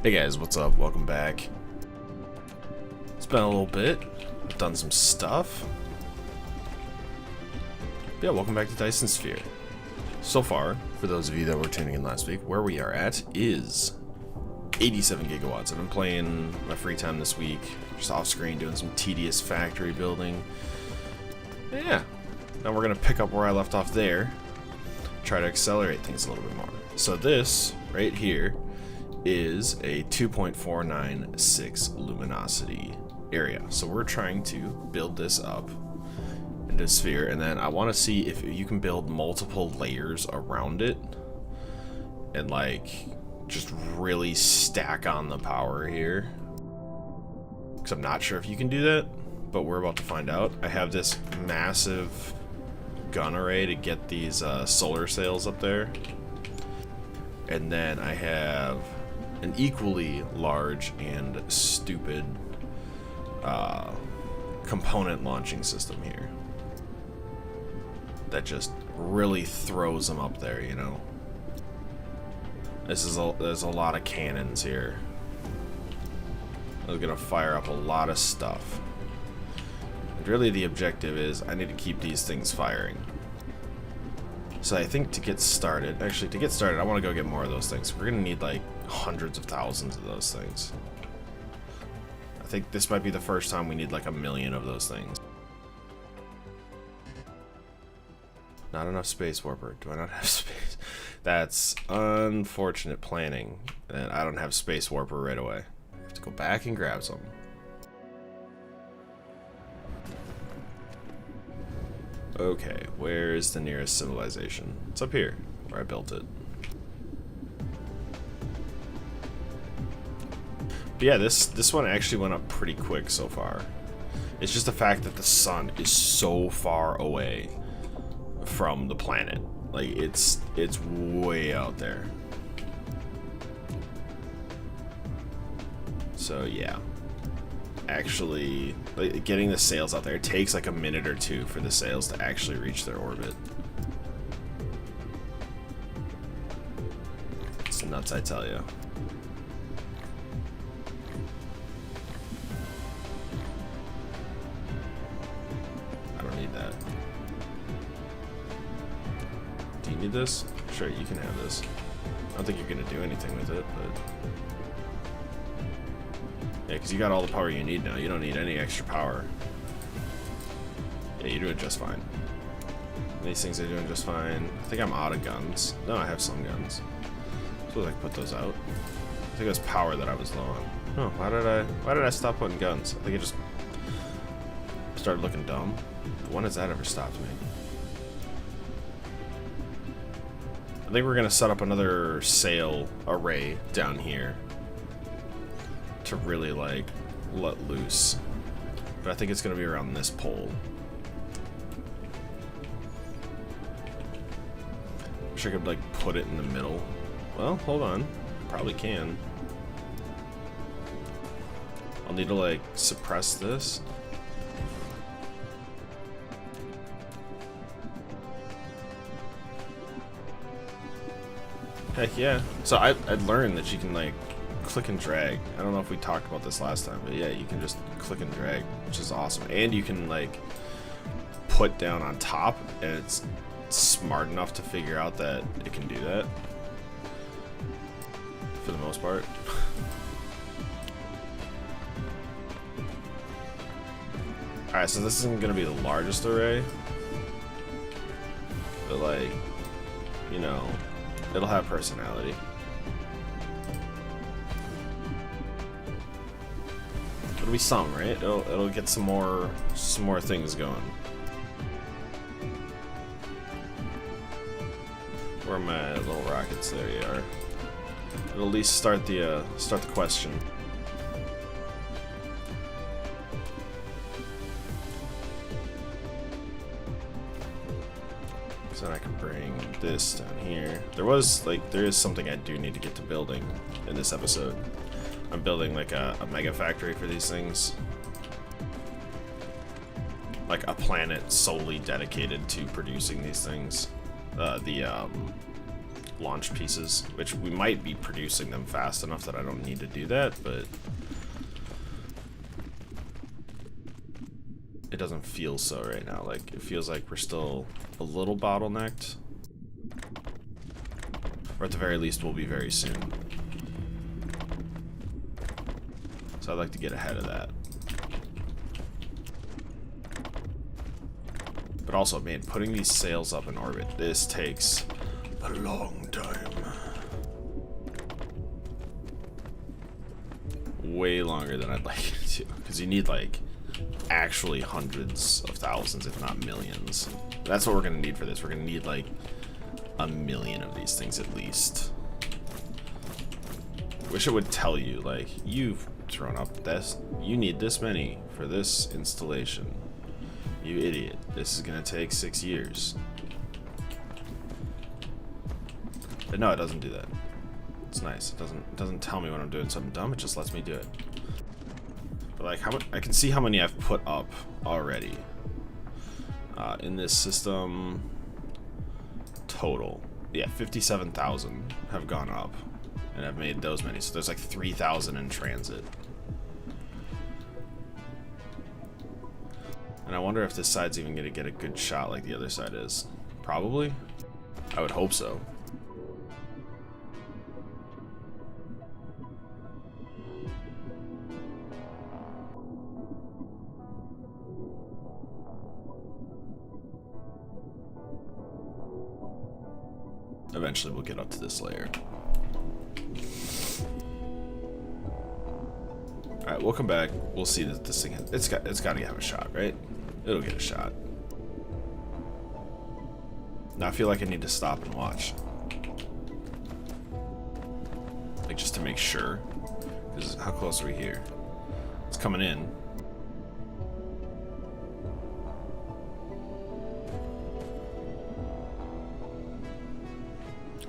Hey guys, what's up? Welcome back. It's been a little bit. I've done some stuff. But yeah, welcome back to Dyson Sphere. So far, for those of you that were tuning in last week, where we are at is 87 gigawatts. I've been playing my free time this week, just off screen doing some tedious factory building. Yeah, now we're gonna pick up where I left off there, try to accelerate things a little bit more. So this right here is a 2.496 luminosity area. So we're trying to build this up into a sphere, and then I want to see if you can build multiple layers around it and like just really stack on the power here, because I'm not sure if you can do that, but we're about to find out. I have this massive gun array to get these solar sails up there, and then I have an equally large and stupid component launching system here that just really throws them up there, you know. There's a lot of cannons here. They're gonna fire up a lot of stuff. And really the objective is I need to keep these things firing. So I think to get started, I want to go get more of those things. We're gonna need like hundreds of thousands of those things. I think this might be the first time we need like 1 million of those things. Not enough space warper. Do I not have space? That's unfortunate planning. And I don't have space warper right away. I have to go back and grab some. Okay, where is the nearest civilization? It's up here, where I built it. But yeah, this one actually went up pretty quick so far. It's just the fact that the sun is so far away from the planet. Like, it's way out there. So yeah. Actually, like, getting the sails out there, it takes like a minute or two for the sails to actually reach their orbit. It's nuts, I tell you. I don't need that. Do you need this? Sure, you can have this. I don't think you're gonna do anything with it, but yeah, because you got all the power you need now. You don't need any extra power. Yeah, you're doing just fine. These things are doing just fine. I think I'm out of guns. No, I have some guns. So I can put those out. I think it was power that I was low on. Oh, why did I stop putting guns? I think it just started looking dumb. When has that ever stopped me? I think we're gonna set up another sail array down here to really like let loose, but I think it's gonna be around this pole. Wish I could like put it in the middle. Well, hold on, probably can. I'll need to like suppress this. Heck yeah. So I learned that you can like click and drag. I don't know if we talked about this last time, but yeah, you can just click and drag, which is awesome. And you can like put down on top, and it's smart enough to figure out that it can do that for the most part. Alright, so this isn't gonna be the largest array, but like, you know, it'll have personality. It'll be some, right? It'll get some more things going. Where are my little rockets? There you are. It'll at least start the question. So then I can bring this down here. There is something I do need to get to building in this episode. I'm building like a mega factory for these things. Like a planet solely dedicated to producing these things. The launch pieces, which we might be producing them fast enough that I don't need to do that, but it doesn't feel so right now. Like, it feels like we're still a little bottlenecked. Or at the very least, we'll be very soon. So I'd like to get ahead of that. But also, man, putting these sails up in orbit, this takes a long time. Way longer than I'd like it to. Because you need, like, actually hundreds of thousands, if not millions. That's what we're going to need for this. We're going to need, like, a million of these things at least. Wish it would tell you, like, you've thrown up this. You need this many for this installation. You idiot. This is going to take 6 years. But no, it doesn't do that. It's nice. It doesn't tell me when I'm doing something dumb. It just lets me do it. But like, how much? I can see how many I've put up already in this system. Total, yeah, 57,000 have gone up, and I've made those many. So there's like 3,000 in transit. And I wonder if this side's even gonna get a good shot like the other side is. Probably. I would hope so. Eventually we'll get up to this layer. Alright, we'll come back. We'll see that this thing it's got to have a shot, right? It'll get a shot. Now I feel like I need to stop and watch. Like, just to make sure. Because how close are we here? It's coming in.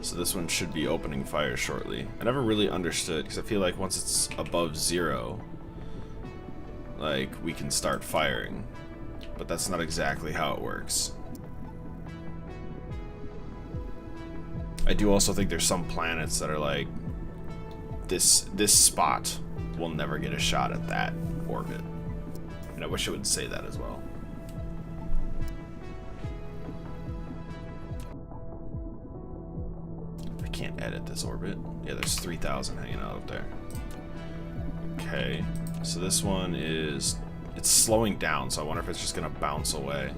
So this one should be opening fire shortly. I never really understood, because I feel like once it's above 0, like, we can start firing. But that's not exactly how it works. I do also think there's some planets that are like, this spot will never get a shot at that orbit. And I wish it would say that as well. Can't edit this orbit. Yeah, there's 3,000 hanging out up there. Okay, so this one is, it's slowing down, so I wonder if it's just gonna bounce away.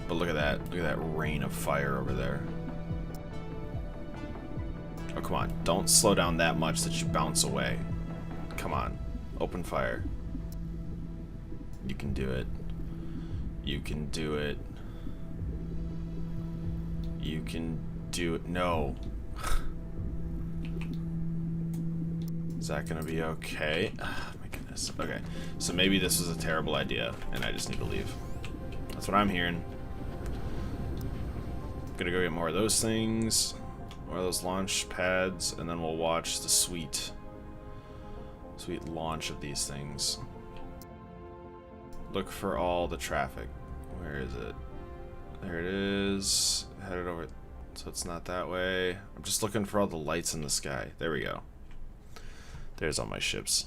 But look at that rain of fire over there. Oh, come on, don't slow down that much that you bounce away. Come on, open fire. You can do it. You can do it. You can do it. No. Is that gonna be okay? Oh, my goodness. Okay, so maybe this was a terrible idea and I just need to leave. That's what I'm hearing. Gonna go get more of those things, more of those launch pads, and then we'll watch the sweet launch of these things. Look for all the traffic. Where is it? There it is. Headed over. So it's not that way. I'm just looking for all the lights in the sky. There we go. There's all my ships.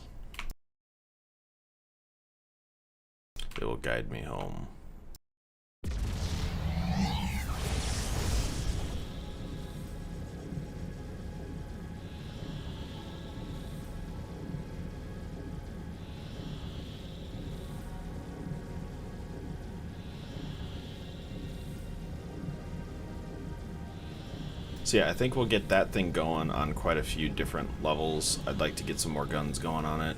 It will guide me home. So yeah, I think we'll get that thing going on quite a few different levels. I'd like to get some more guns going on it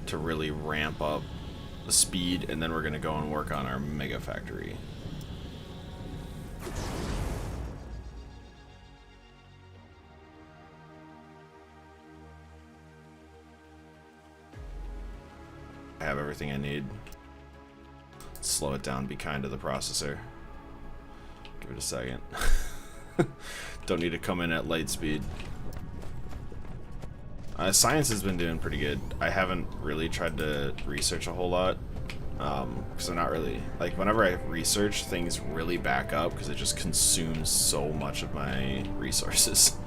to really ramp up the speed, and then we're going to go and work on our mega factory. I have everything I need. Slow it down, be kind to the processor. Give it a second. Don't need to come in at light speed. Science has been doing pretty good. I haven't really tried to research a whole lot Because I'm not really, like, whenever I research, things really back up because it just consumes so much of my resources.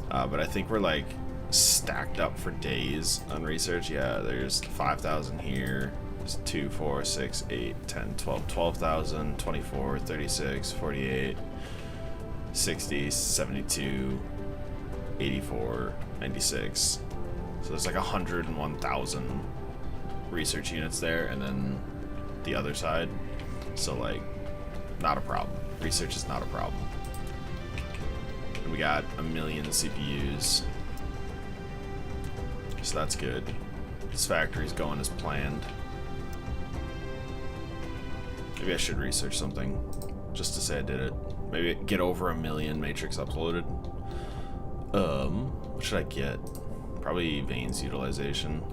But I think we're like stacked up for days on research. Yeah, there's 5,000 here. There's 2, 4, 6, 8, 10, 12, 12,000, 24, 36, 48, 60, 72, 84, 96. So there's like 101,000 research units there, and then the other side. So like, not a problem. Research is not a problem. And we got 1 million CPUs. So that's good. This factory's going as planned. Maybe I should research something just to say I did it. Maybe get over 1 million matrix uploaded. What should I get? Probably veins utilization.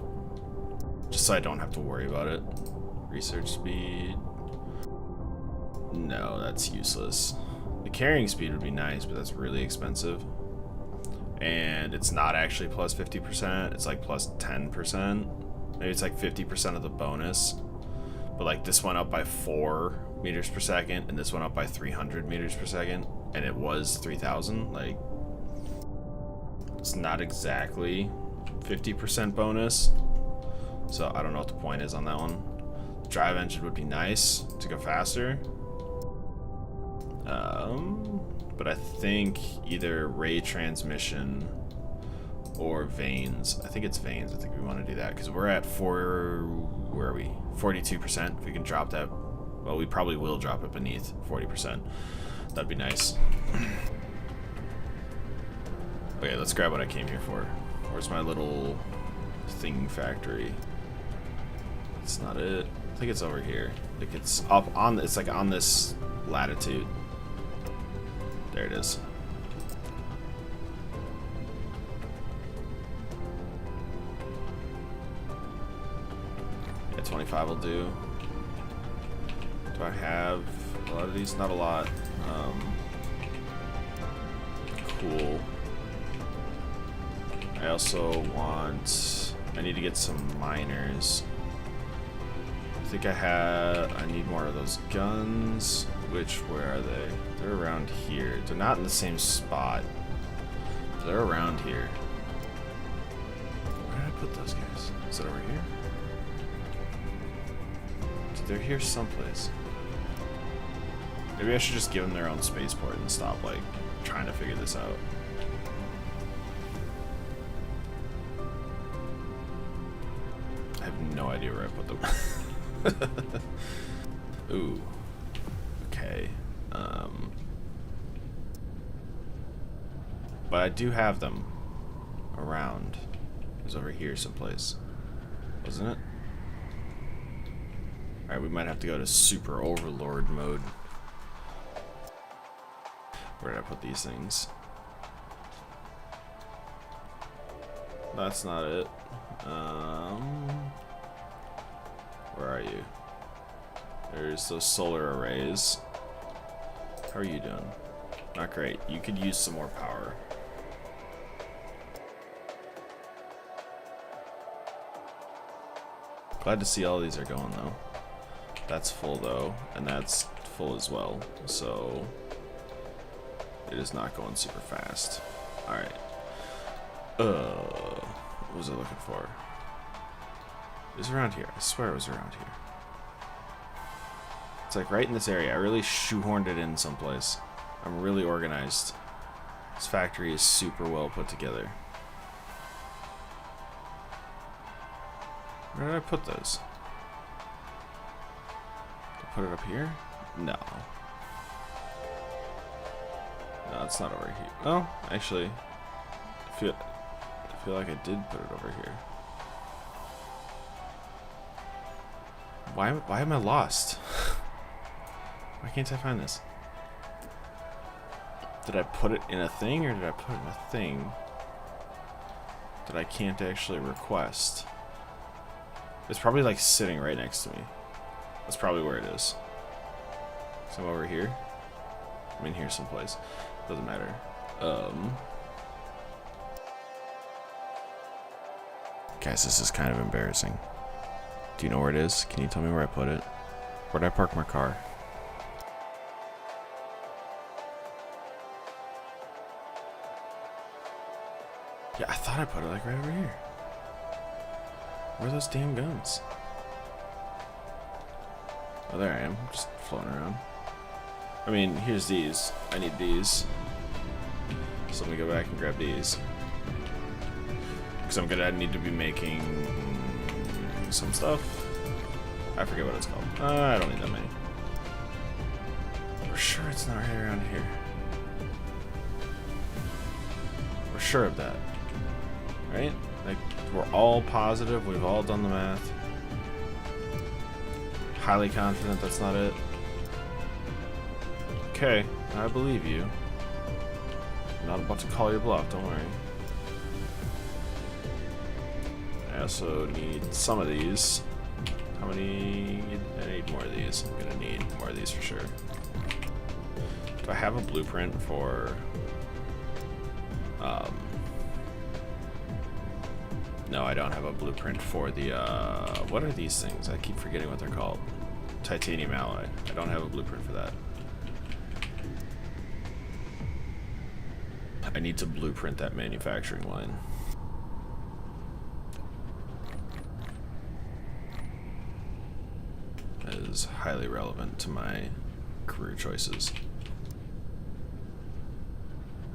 Just so I don't have to worry about it. Research speed. No, that's useless. The carrying speed would be nice, but that's really expensive. And it's not actually plus 50%, it's like plus 10%. Maybe it's like 50% of the bonus. But like this went up by 4 meters per second, and this went up by 300 meters per second, and it was 3,000. Like, it's not exactly 50% bonus. So I don't know what the point is on that one. The drive engine would be nice to go faster. But I think either ray transmission or veins. I think it's veins. I think we want to do that because we're at where are we? 42%. If we can drop that, well, we probably will drop it beneath 40%. That'd be nice. Okay, let's grab what I came here for. Where's my little thing factory? It's not it. I think it's over here. Like it's up on. It's like on this latitude. There it is. Yeah, 25 will do. Do I have a lot of these? Not a lot. Cool. I also want. I need to get some miners. I think I need more of those guns. Where are they? They're around here. They're not in the same spot. They're around here. Where did I put those guys? Is it over here? They're here someplace. Maybe I should just give them their own spaceport and stop like trying to figure this out. I have no idea where I put them. Ooh. Okay. But I do have them around. It was over here someplace. Wasn't it? Alright, we might have to go to super overlord mode. Where did I put these things? That's not it. Where are you? There's those solar arrays. How are you doing? Not great. You could use some more power. Glad to see all these are going though. That's full though, and that's full as well. So it is not going super fast. Alright. What was I looking for? It was around here. I swear it was around here. It's like right in this area. I really shoehorned it in someplace. I'm really organized. This factory is super well put together. Where did I put those? Did I put it up here? No. No, it's not over here. Oh, actually, I feel like I did put it over here. Why am I lost? Why can't I find this? Did I put it in a thing, or did I put it in a thing that I can't actually request? It's probably like sitting right next to me. That's probably where it is. So I'm over here. I'm in here someplace. Doesn't matter. Guys, this is kind of embarrassing. Do you know where it is? Can you tell me where I put it? Where'd I park my car? Yeah, I thought I put it like right over here. Where are those damn guns? Oh, there I am. Just floating around. I mean, here's these. I need these. So let me go back and grab these. Because I'm gonna need to be making some stuff. I forget what it's called. I don't need that many. We're sure it's not right around here. We're sure of that. Right? Like, we're all positive. We've all done the math. Highly confident that's not it. Okay, I believe you. I'm not about to call your bluff, don't worry. I also need some of these. How many? I need more of these. I'm gonna need more of these for sure. Do I have a blueprint for... No, I don't have a blueprint for the, what are these things? I keep forgetting what they're called. Titanium alloy. I don't have a blueprint for that. I need to blueprint that manufacturing line. That is highly relevant to my career choices.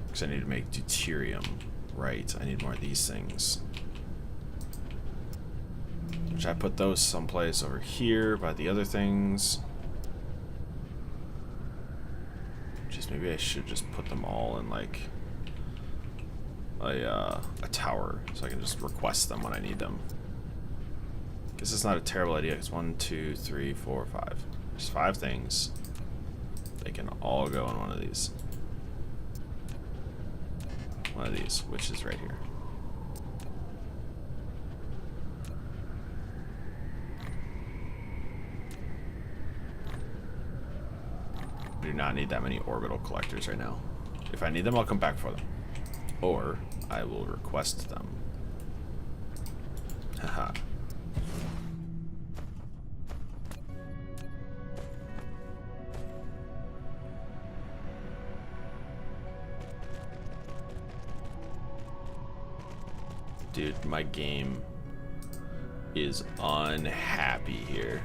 Because I need to make deuterium. Right, I need more of these things. Which I put those someplace over here by the other things. Just maybe I should just put them all in like a tower so I can just request them when I need them. Guess it's not a terrible idea. It's 1, 2, 3, 4, 5. There's 5 things. They can all go in one of these. One of these, which is right here. I do not need that many orbital collectors right now. If I need them, I'll come back for them. Or I will request them. Haha. Dude, my game is unhappy here.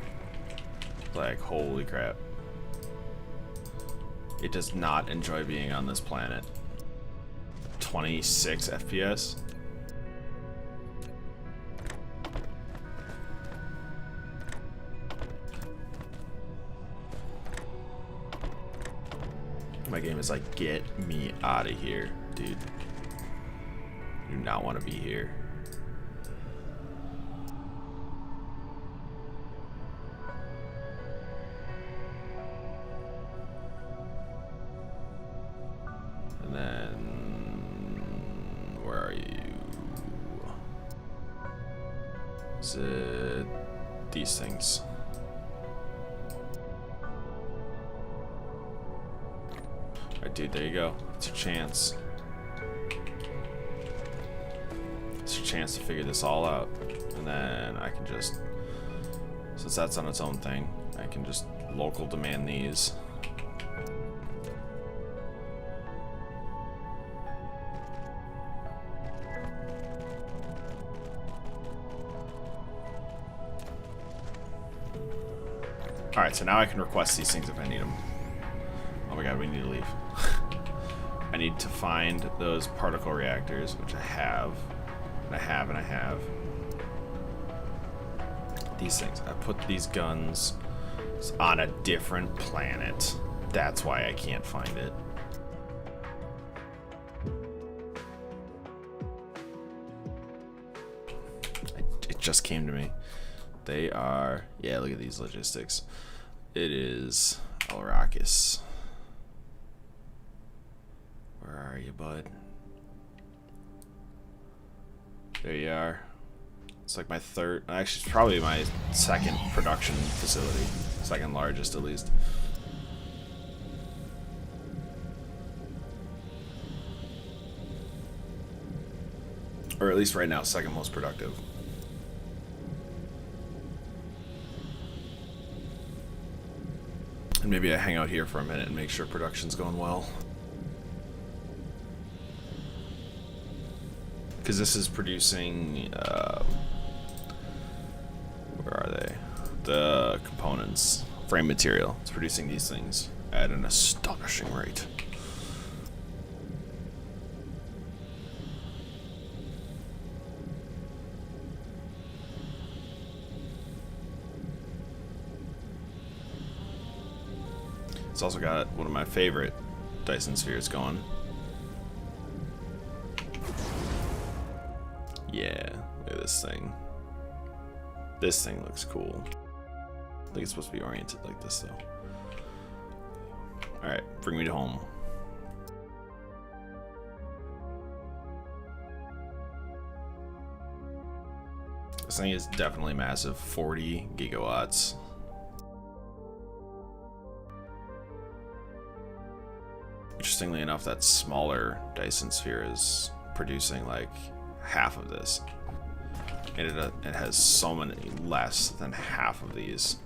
Like, holy crap. It does not enjoy being on this planet. 26 FPS? My game is like, get me out of here, dude. I do not want to be here. And then, where are you? Is it these things? Alright, dude, there you go. It's your chance. It's your chance to figure this all out. And then I can just, since that's on its own thing, I can just local demand these. Alright, so now I can request these things if I need them. Oh my god, we need to leave. I need to find those particle reactors, which I have. And I have, and I have. These things. I put these guns on a different planet. That's why I can't find it. It just came to me. They are... Yeah, look at these logistics. It is Arrakis. Where are you, bud? There you are. It's like my third... Actually, it's probably my second production facility. Second largest, at least. Or at least right now, second most productive. Maybe I hang out here for a minute and make sure production's going well. Because this is producing, where are they? The components, frame material. It's producing these things at an astonishing rate. It's also got one of my favorite Dyson spheres going. Yeah, look at this thing. This thing looks cool. I think it's supposed to be oriented like this though. Alright, bring me to home. This thing is definitely massive, 40 gigawatts. Interestingly enough, that smaller Dyson sphere is producing like half of this. And it has so many less than half of these.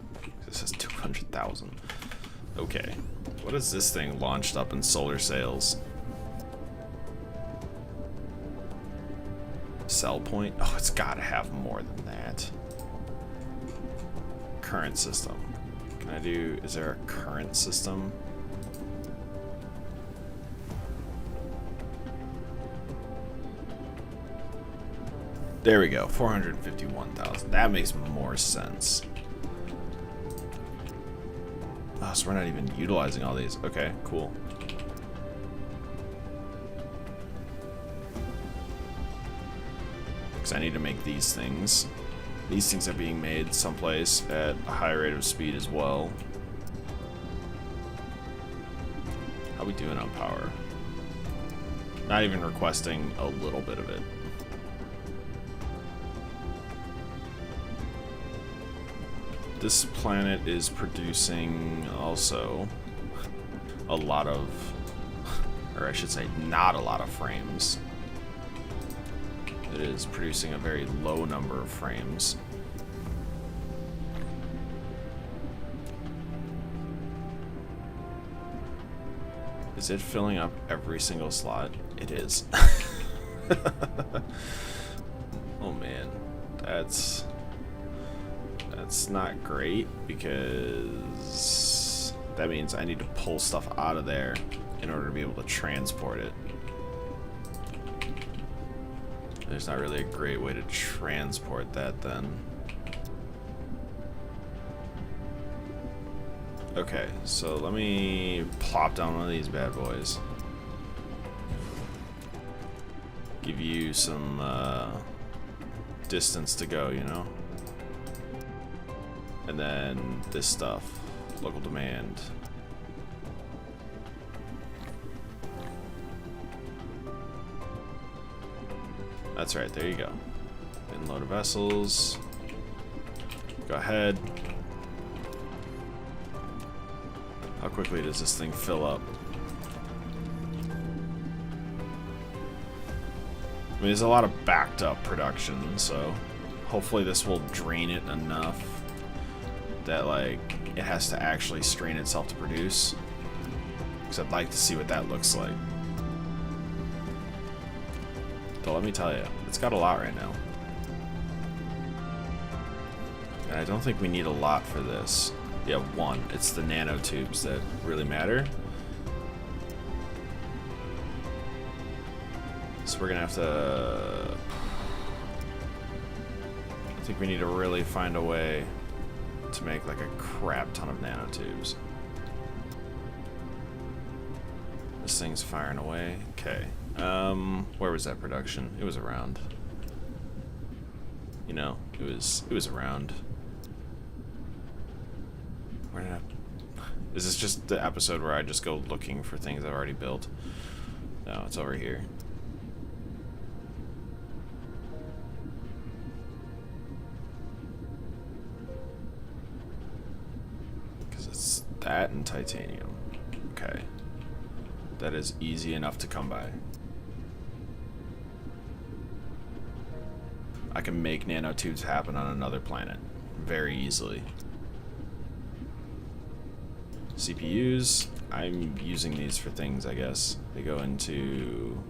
This has 200,000. Okay. What is this thing launched up in solar sails? Cell point? Oh, it's gotta have more than that. Current system. Can I do, is there a current system? There we go, 451,000. That makes more sense. Oh, so we're not even utilizing all these. Okay, cool. Because I need to make these things. These things are being made someplace at a high rate of speed as well. How are we doing on power? Not even requesting a little bit of it. This planet is producing also a lot of, or I should say not a lot of frames. It is producing a very low number of frames. Is it filling up every single slot? It is. Oh man, that's not great, because that means I need to pull stuff out of there in order to be able to transport it. There's not really a great way to transport that then. Okay, so let me plop down one of these bad boys. Give you some distance to go, you know? And then this stuff, local demand. That's right, there you go. And load of vessels. Go ahead. How quickly does this thing fill up? I mean, there's a lot of backed up production, so hopefully this will drain it enough that like it has to actually strain itself to produce, because I'd like to see what that looks like. So let me tell you, it's got a lot right now, and I don't think we need a lot for this. Yeah, one, it's the nanotubes that really matter. So we're gonna have to, I think we need to really find a way to make like a crap ton of nanotubes. This thing's firing away. Okay. Where was that production? It was around. You know, it was around. Where did I... Is this just the episode where I just go looking for things I've already built? No, it's over here. That and titanium. Okay. That is easy enough to come by. I can make nanotubes happen on another planet very easily. CPUs, I'm using these for things, I guess. They go into...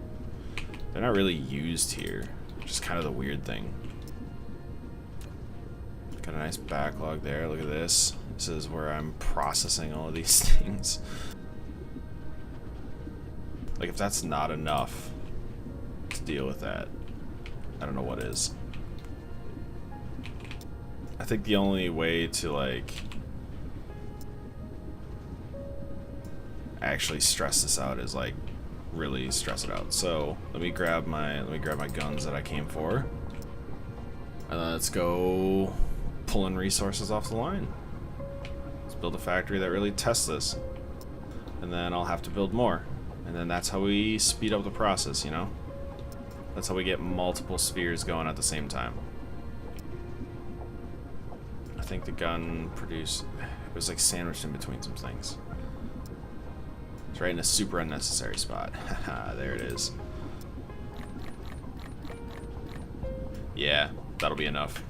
They're not really used here, which is kind of the weird thing. Got a nice backlog there, look at this. This is where I'm processing all of these things. Like, if that's not enough to deal with that, I don't know what is. I think the only way to, like, actually stress this out is, like, really stress it out. So let me grab my guns that I came for, and then let's go pulling resources off the line. Let's build a factory that really tests this, and then I'll have to build more, and then that's how we speed up the process, you know? That's how we get multiple spheres going at the same time. I think the gun produced, it was like sandwiched in between some things. It's right in a super unnecessary spot. Haha, there it is. Yeah, that'll be enough.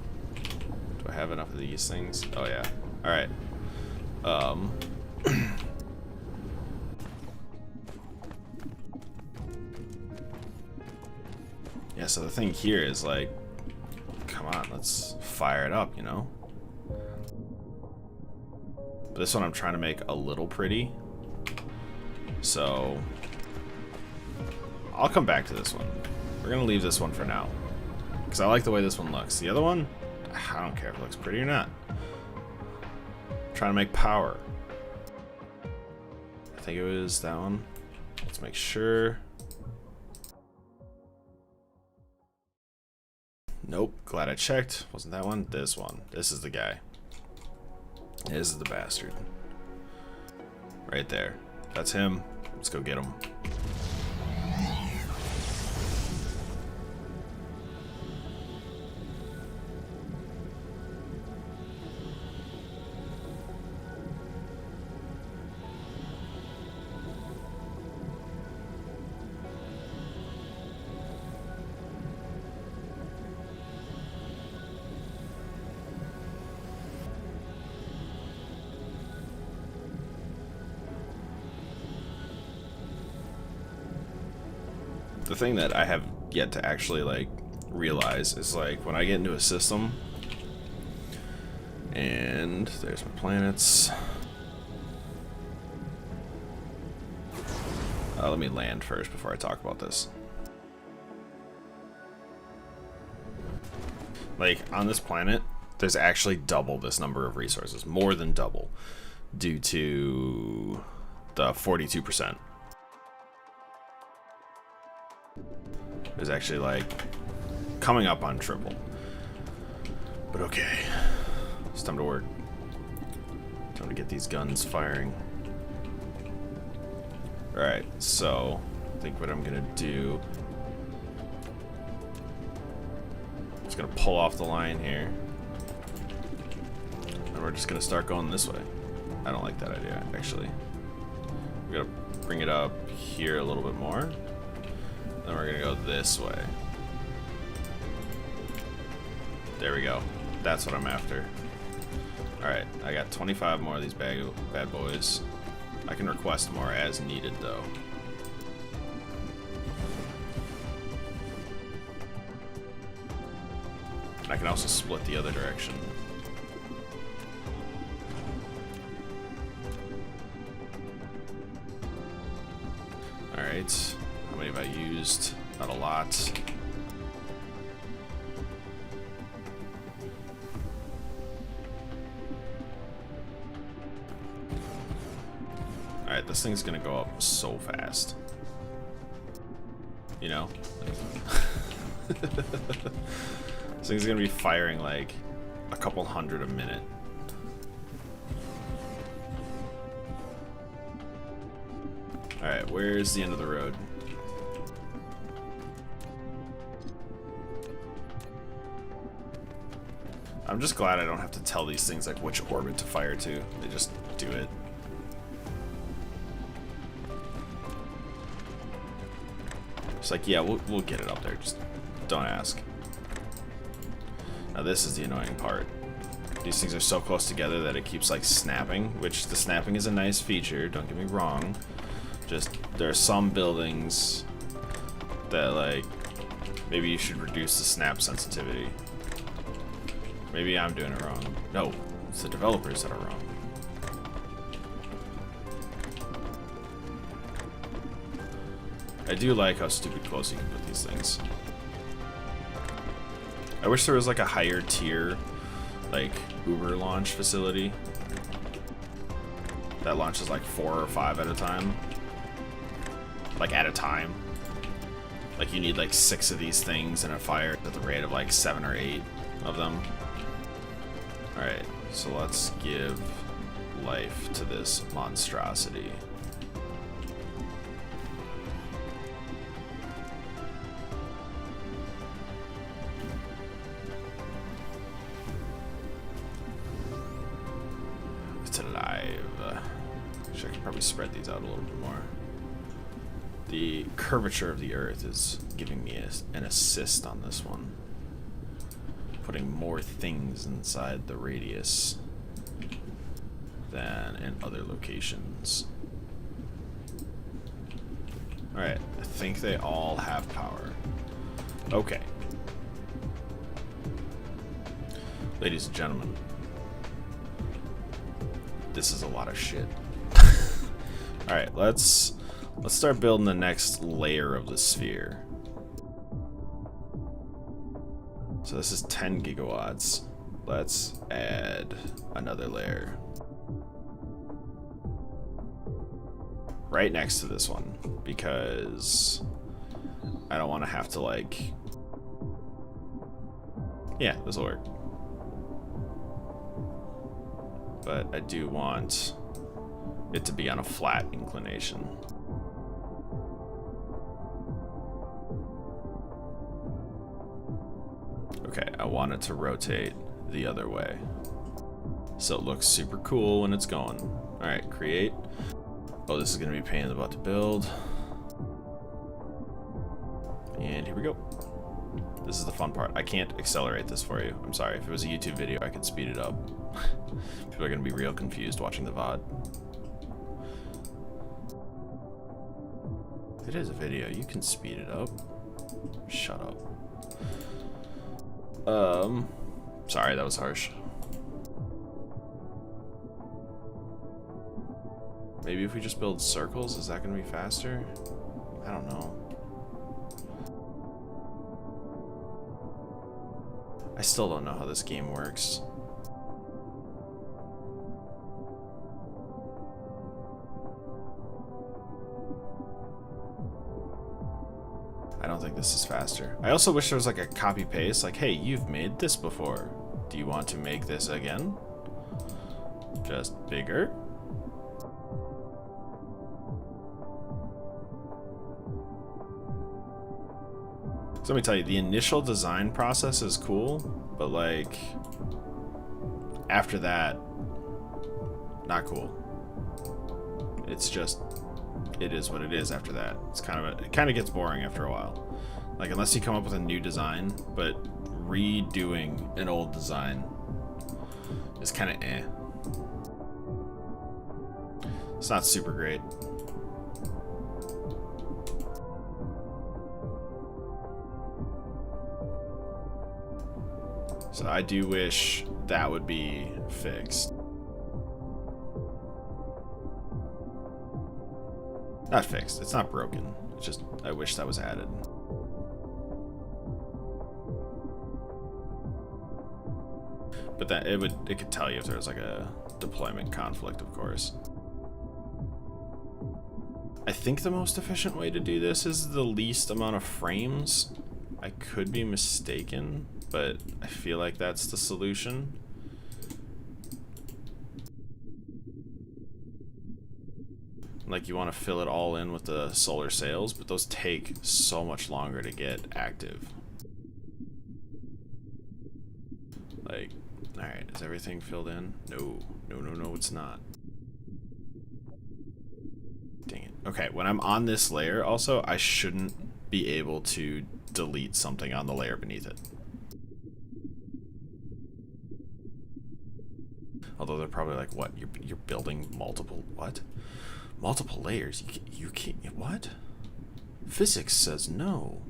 Do I have enough of these things? Oh yeah. Alright. Yeah, so the thing here is like, come on, let's fire it up, you know? But this one I'm trying to make a little pretty. So I'll come back to this one. We're gonna leave this one for now, because I like the way this one looks. The other one, I don't care if it looks pretty or not. I'm trying to make power. I think it was that one. Let's make sure. Nope, glad I checked. Wasn't that one? This one. This is the guy. This is the bastard. Right there. That's him. Let's go get him. The thing that I have yet to actually like realize is like when I get into a system and there's my planets. Let me land first before I talk about this. Like on this planet, there's actually double this number of resources, more than double, due to the 42%. Is actually like coming up on triple. But okay, it's time to work. Time to get these guns firing. Alright, so I think what I'm gonna do, I'm just gonna pull off the line here, and we're just gonna start going this way. I don't like that idea, actually. We're gonna bring it up here a little bit more. Then we're gonna go this way. There we go. That's what I'm after. Alright, I got 25 more of these bad boys. I can request more as needed though. And I can also split the other direction. Alright. How many have I used? Not a lot. Alright, this thing's gonna go up so fast. You know? This thing's gonna be firing like a couple hundred a minute. Alright, where's the end of the road? I'm just glad I don't have to tell these things like which orbit to fire to. They just do it. It's like, yeah, we'll get it up there. Just don't ask. Now this is the annoying part. these things are so close together that it keeps like snapping, which the snapping is a nice feature, don't get me wrong. Just there are some buildings that like maybe you should reduce the snap sensitivity. Maybe I'm doing it wrong. No, it's the developers that are wrong. I do like how stupid close you can put these things. I wish there was like a higher tier, like Uber launch facility that launches like 4 or 5 at a time. Like at a time. Like you need like 6 of these things and a fire at the rate of like 7 or 8 of them. Alright, so let's give life to this monstrosity. It's alive. Actually, I could probably spread these out a little bit more. The curvature of the earth is giving me an assist on this one. Putting more things inside the radius than in other locations. Alright, I think they all have power. Okay. Ladies and gentlemen, this is a lot of shit. Alright, let's start building the next layer of the sphere. So this is 10 gigawatts. Let's add another layer. Right next to this one, because I don't want to have to like... Yeah, this will work. But I do want it to be on a flat inclination. Okay, I want it to rotate the other way, so it looks super cool when it's going. Alright, create. Oh, this is going to be a pain in the butt to build. And here we go. This is the fun part. I can't accelerate this for you. I'm sorry. If it was a YouTube video, I could speed it up. People are going to be real confused watching the VOD. It is a video. You can speed it up. Shut up. Sorry, that was harsh. Maybe if we just build circles, is that going to be faster? I don't know. I still don't know how this game works. I don't think this is faster. I also wish there was like a copy paste, like, hey, you've made this before. Do you want to make this again? Just bigger? So let me tell you, the initial design process is cool, but like after that, not cool. It's just, it is what it is after that. It's kind of it kind of gets boring after a while. Like unless you come up with a new design, but redoing an old design is kind of eh. It's not super great. So I do wish that would be fixed. Not fixed, it's not broken. It's just, I wish that was added. But that it could tell you if there was like a deployment conflict, of course. I think the most efficient way to do this is the least amount of frames. I could be mistaken, but I feel like that's the solution. Like you want to fill it all in with the solar sails, but those take so much longer to get active. Like, alright, is everything filled in? No, it's not. Dang it. Okay, when I'm on this layer also, I shouldn't be able to delete something on the layer beneath it. Although they're probably like, what? You're building multiple what? Multiple layers? You can't. What? Physics says no.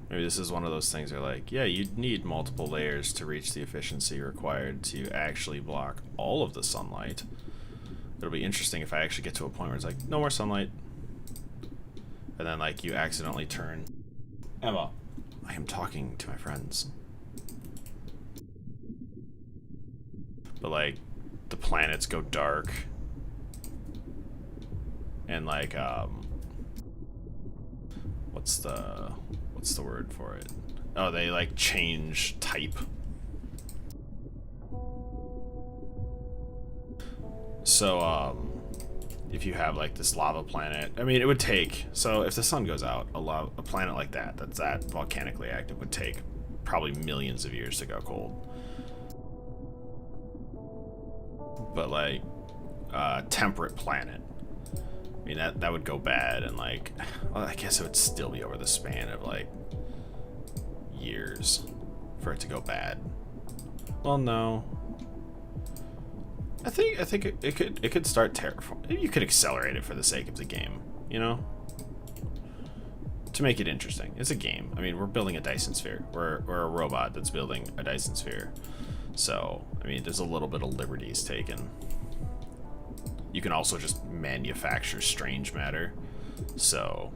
Maybe this is one of those things where, like, yeah, you'd need multiple layers to reach the efficiency required to actually block all of the sunlight. It'll be interesting if I actually get to a point where it's like, no more sunlight. And then, like, you accidentally turn. Emma, I am talking to my friends. But, like, the planets go dark. And, like, what's the word for it? Oh, they like change type. So if you have like this lava planet, I mean, it would take, so if the sun goes out, a planet like that's that volcanically active would take probably millions of years to go cold. But like temperate planet, I mean, that would go bad, and like, well, I guess it would still be over the span of like years for it to go bad. Well, no. I think it could start terraforming. You could accelerate it for the sake of the game, you know, to make it interesting. It's a game. I mean, we're building a Dyson Sphere. We're a robot that's building a Dyson Sphere. So, I mean, there's a little bit of liberties taken. You can also just manufacture strange matter, so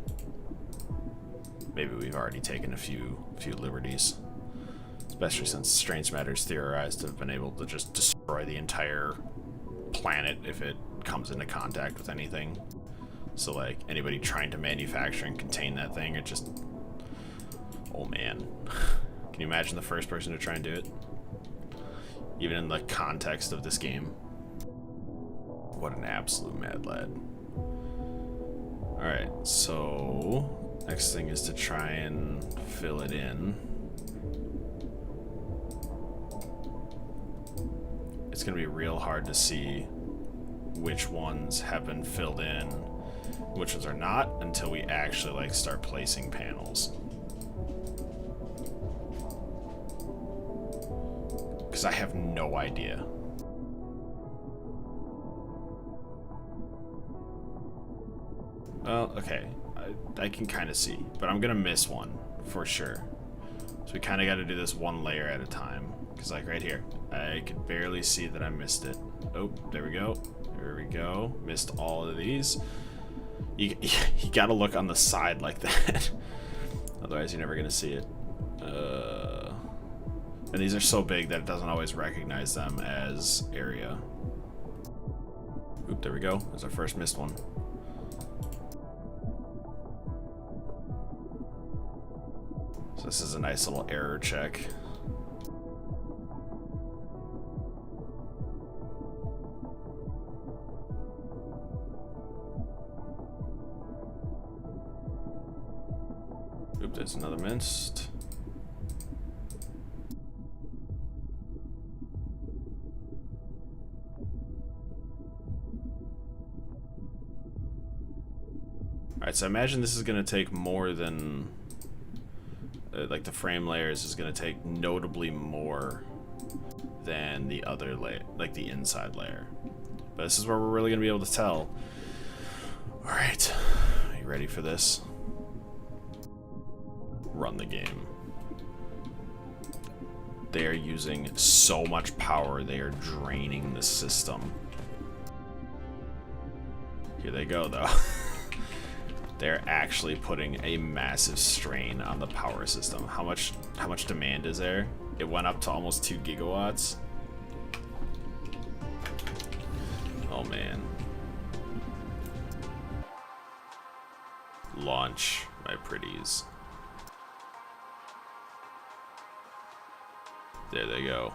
maybe we've already taken a few liberties, especially since strange matter is theorized to have been able to just destroy the entire planet if it comes into contact with anything. So like anybody trying to manufacture and contain that thing, it just, oh man, can you imagine the first person to try and do it, even in the context of this game? What an absolute mad lad. Alright, so next thing is to try and fill it in. It's gonna be real hard to see which ones have been filled in, which ones are not, until we actually like start placing panels. Because I have no idea. Well, okay, I can kind of see, but I'm gonna miss one for sure. So we kind of got to do this one layer at a time, because like right here, I could barely see that I missed it. Oh, there we go. There we go. Missed all of these. You got to look on the side like that, otherwise you're never gonna see it. And these are so big that it doesn't always recognize them as area. Oop, there we go. There's our first missed one. So this is a nice little error check. Oop, there's another missed. Alright, so I imagine this is going to take more than... like the frame layers is going to take notably more than the other layer, like the inside layer. But this is where we're really going to be able to tell. Alright, are you ready for this? Run the game. They are using so much power, they are draining the system. Here they go, though. They're actually putting a massive strain on the power system. How much demand is there? It went up to almost 2 gigawatts. Oh man. Launch, my pretties. There they go.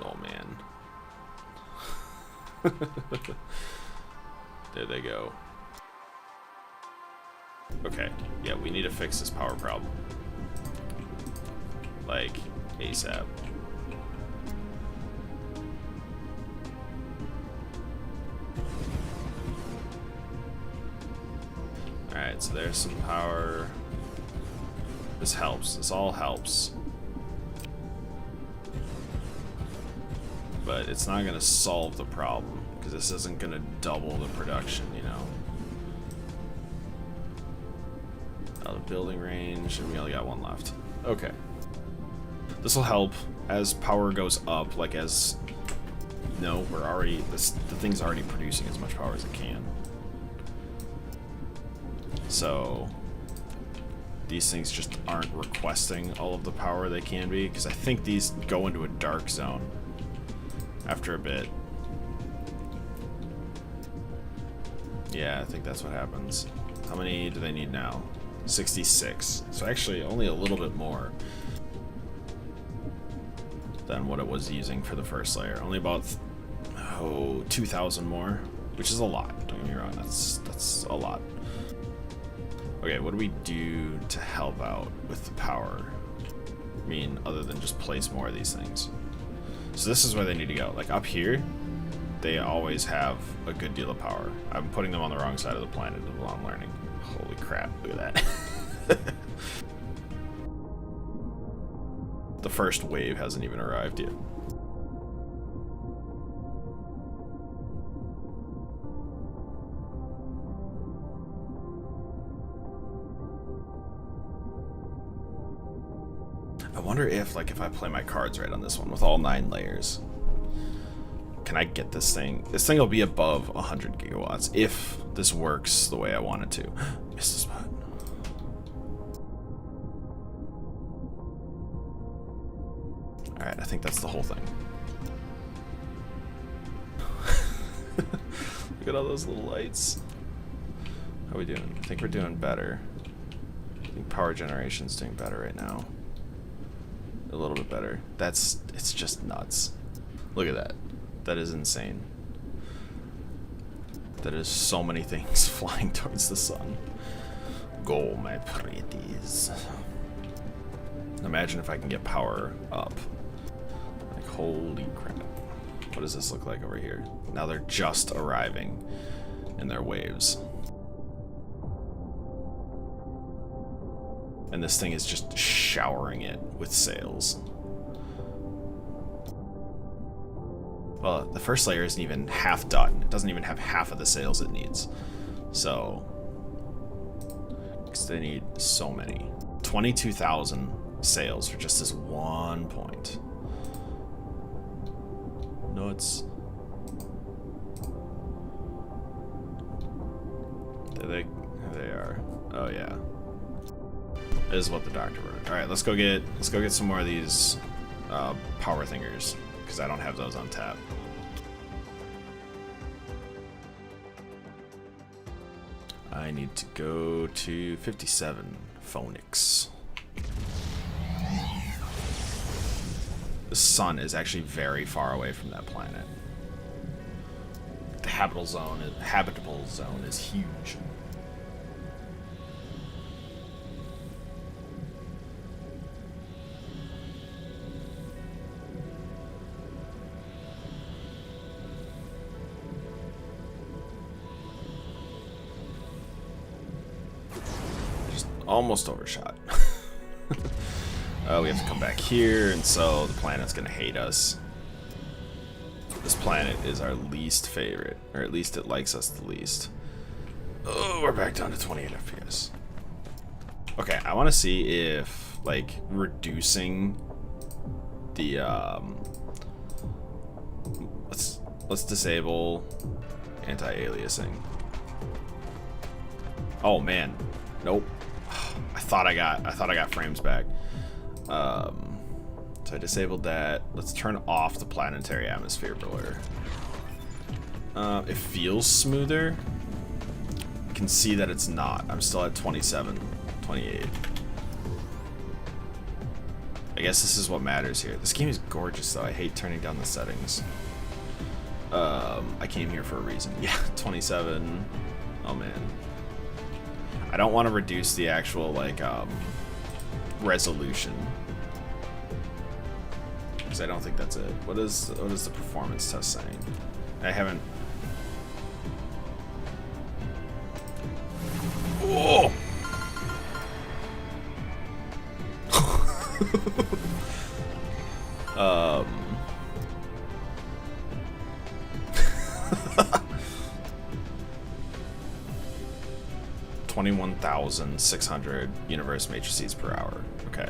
Oh man. There they go. Okay, yeah, we need to fix this power problem. Like, ASAP. Alright, so there's some power. This helps. This all helps. but it's not going to solve the problem, because this isn't going to double the production, you know. Out of building range, and we only got one left. Okay. This will help as power goes up, like as, you know, we're already, the thing's already producing as much power as it can. So these things just aren't requesting all of the power they can be, because I think these go into a dark zone after a bit. Yeah, I think that's what happens. How many do they need now? 66. So actually only a little bit more than what it was using for the first layer. Only about 2,000 more, which is a lot. Don't get me wrong, that's a lot. Okay, what do we do to help out with the power? I mean, other than just place more of these things. So this is where they need to go. Like up here, they always have a good deal of power. I'm putting them on the wrong side of the planet is what I'm learning. Holy crap, look at that. The first wave hasn't even arrived yet. I wonder if, like, if I play my cards right on this one with all 9 layers, can I get this thing? This thing will be above 100 gigawatts if this works the way I want it to. Missed the spot. Alright, I think that's the whole thing. Look at all those little lights. How are we doing? I think we're doing better. I think power generation's doing better right now. A little bit better. It's just nuts. Look at that. That is insane. That is so many things flying towards the sun. Go, my pretties. Imagine if I can get power up. Like, holy crap. What does this look like over here? Now they're just arriving in their waves. And this thing is just showering it with sails. Well, the first layer isn't even half done. It doesn't even have half of the sails it needs. So, because they need so many. 22,000 sails for just this one point. Nuts. There they are. Oh yeah. This is what the doctor wrote. All right, let's go get some more of these power thingers, because I don't have those on tap. I need to go to 57 Phoenix. The sun is actually very far away from that planet. The habitable zone is huge. Almost overshot. We have to come back here, and so the planet's gonna hate us. This planet is our least favorite, or at least it likes us the least. Oh, we're back down to 28 FPS. Okay, I want to see if, like, reducing the let's disable anti-aliasing. Oh man, nope. I thought I got frames back. So I disabled that. Let's turn off the planetary atmosphere blur. It feels smoother. You can see that it's not. I'm still at 27, 28. I guess this is what matters here. This game is gorgeous though. I hate turning down the settings. I came here for a reason. Yeah, 27. Oh man. I don't want to reduce the actual, like, resolution, because I don't think that's it. What is the performance test saying? I haven't. Whoa! 21,600 universe matrices per hour. Okay.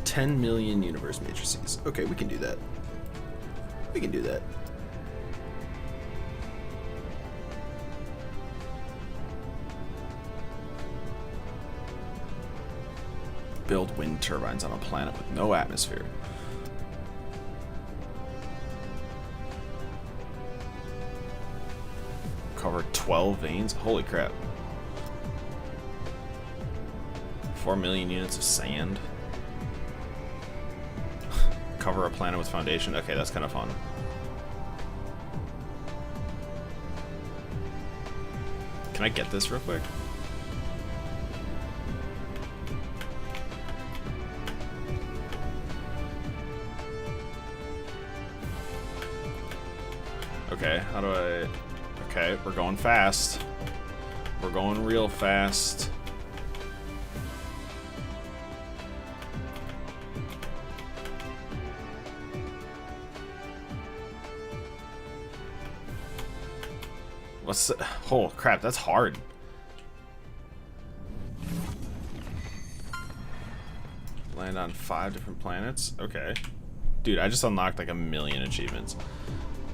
$10 million universe matrices. Okay, we can do that. We can do that. Build wind turbines on a planet with no atmosphere. Cover 12 veins? Holy crap. 4 million units of sand. Cover a planet with foundation. Okay, that's kind of fun. Can I get this real quick? Okay, how do I... Okay, we're going fast. We're going real fast. What's the... Oh, crap, that's hard. Land on 5 different planets? Okay. Dude, I just unlocked like 1 million achievements.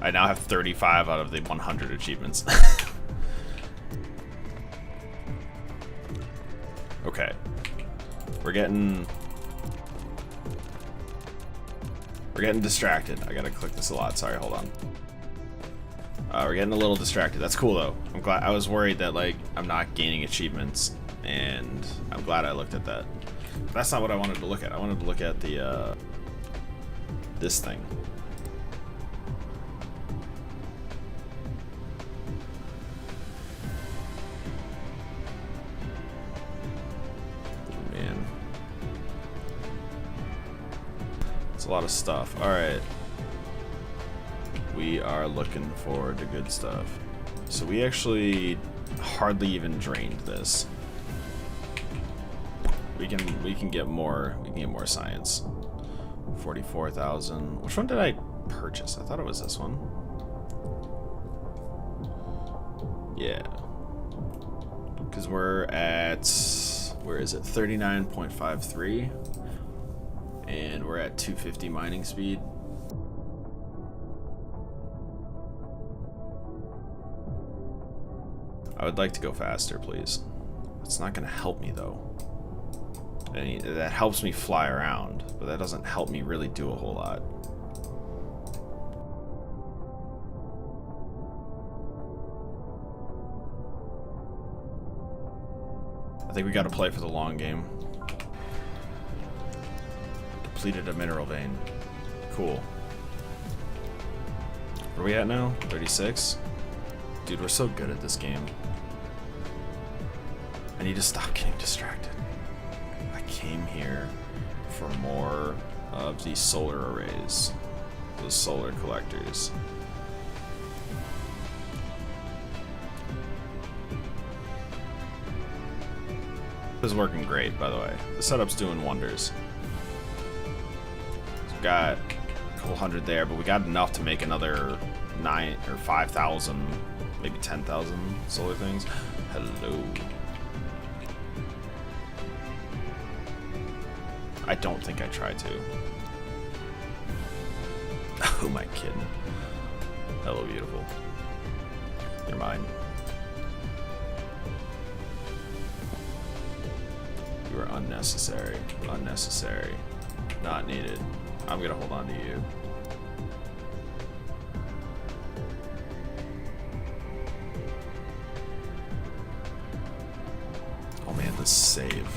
I now have 35 out of the 100 achievements. Okay. We're getting distracted. I gotta click this a lot. Sorry, hold on. We're getting a little distracted. That's cool though. I'm glad. I was worried that like I'm not gaining achievements, and I'm glad I looked at that. But that's not what I wanted to look at. I wanted to look at the this thing. Man, it's a lot of stuff. All right. We are looking forward to good stuff. So we actually hardly even drained this. We can get more. We can get more science. 44,000. Which one did I purchase? I thought it was this one. Yeah. Because we're at, where is it? 39.53, and we're at 250 mining speed. I would like to go faster, please. It's not going to help me, though. I mean, that helps me fly around, but that doesn't help me really do a whole lot. I think we got to play for the long game. Depleted a mineral vein. Cool. Where are we at now? 36? Dude, we're so good at this game. I need to stop getting distracted. I came here for more of these solar arrays. Those solar collectors. This is working great, by the way. The setup's doing wonders. So we got a couple hundred there, but we got enough to make another 9 or 5,000, maybe 10,000 solar things. Hello. I don't think I tried to. Who am I kidding? Hello, beautiful. You're mine. You are unnecessary. Unnecessary. Not needed. I'm gonna hold on to you. Oh man, let's save.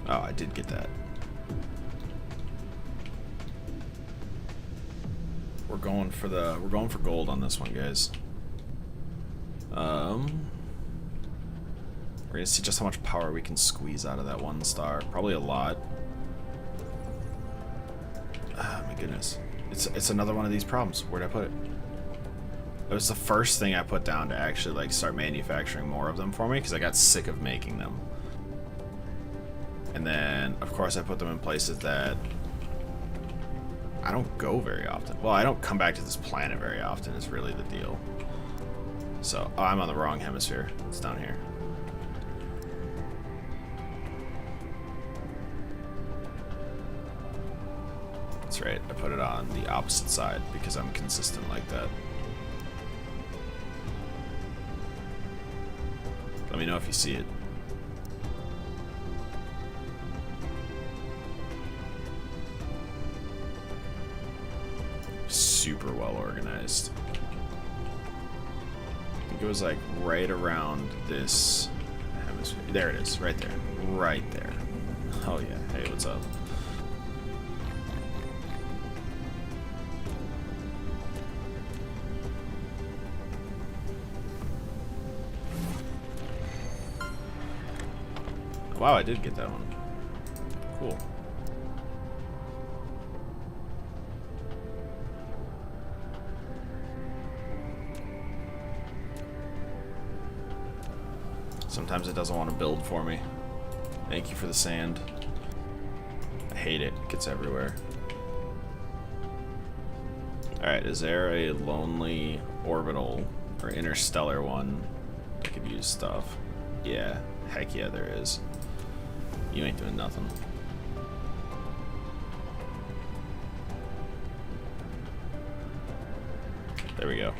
Oh, I did get that. We're going for gold on this one, guys. We're gonna see just how much power we can squeeze out of that one star. Probably a lot. Ah, my goodness. It's another one of these problems. Where'd I put it? It was the first thing I put down to actually like start manufacturing more of them for me, because I got sick of making them. And then, of course, I put them in places that I don't go very often. Well, I don't come back to this planet very often is really the deal. So, oh, I'm on the wrong hemisphere. It's down here. That's right. I put it on the opposite side because I'm consistent like that. Let me know if you see it. Super well organized. I think it was like right around this hemisphere. There it is, right there. Right there. Oh yeah. Hey, what's up? Wow, I did get that one. Cool. Sometimes it doesn't want to build for me. Thank you for the sand. I hate it. It gets everywhere. Alright, is there a lonely orbital or interstellar one that could use stuff? Yeah. Heck yeah, there is. You ain't doing nothing. There we go.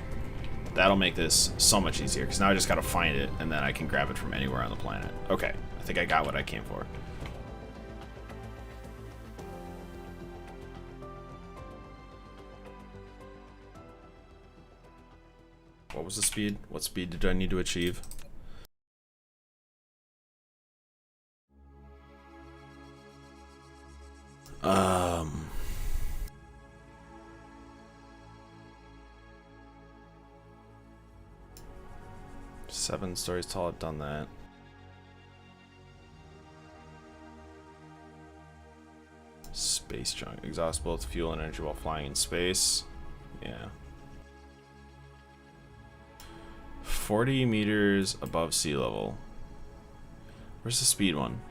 That'll make this so much easier, because now I just gotta find it, and then I can grab it from anywhere on the planet. Okay, I think I got what I came for. What was the speed? What speed did I need to achieve? Seven stories tall, I've done that. Space junk. Exhaust both fuel and energy while flying in space. Yeah. 40 meters above sea level. Where's the speed one?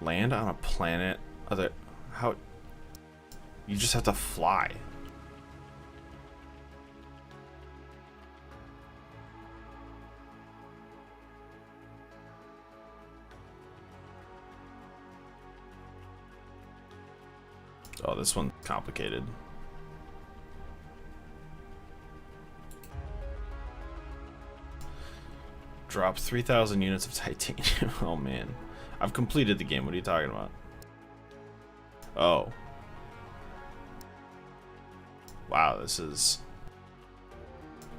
Land on a planet. How? You just have to fly. Oh, this one's complicated. Drop 3,000 units of titanium. Oh man. I've completed the game. What are you talking about? Oh. Wow, this is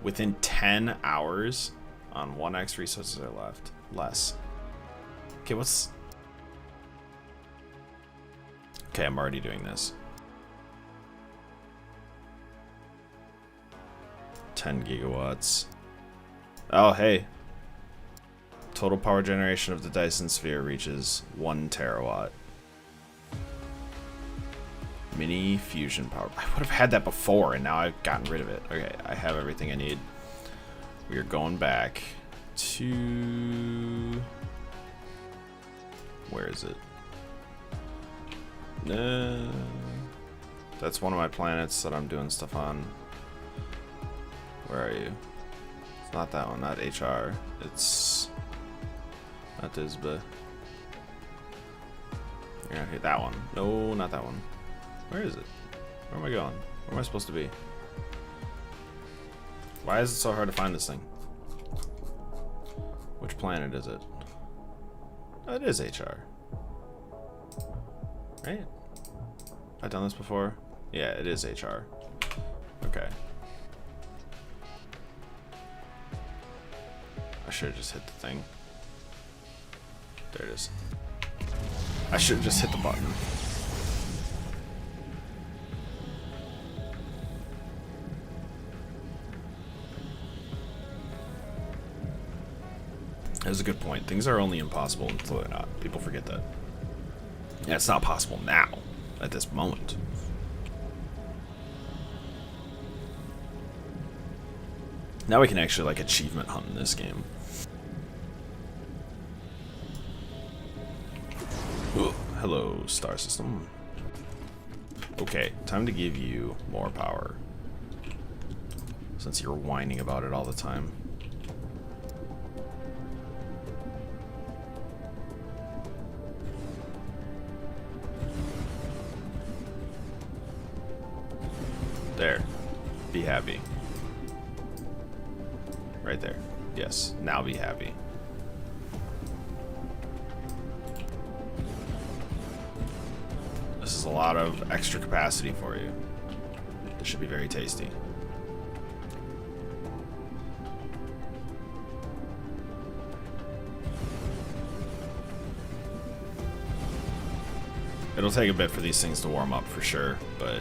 within 10 hours on 1x resources are left. Less. Okay, what's... Okay, I'm already doing this. 10 gigawatts. Oh, hey. Total power generation of the Dyson Sphere reaches 1 terawatt. Mini fusion power. I would have had that before, and now I've gotten rid of it. Okay, I have everything I need. We are going back to... Where is it? That's one of my planets that I'm doing stuff on. Where are you? It's not that one, not HR. It's not this, but you're not here. That one. No, not that one. Where is it? Where am I going? Where am I supposed to be? Why is it so hard to find this thing? Which planet is it? Oh, it is HR. Right? I've done this before? Yeah, it is HR. Okay. I should have just hit the thing. There it is. I should have just hit the button. That was a good point. Things are only impossible until they're not. People forget that. Yeah, it's not possible now, at this moment. Now we can actually, like, achievement hunt in this game. Hello, star system. Okay, time to give you more power. Since you're whining about it all the time. There. Be happy. Right there. Yes. Now be happy. This is a lot of extra capacity for you. This should be very tasty. It'll take a bit for these things to warm up for sure, but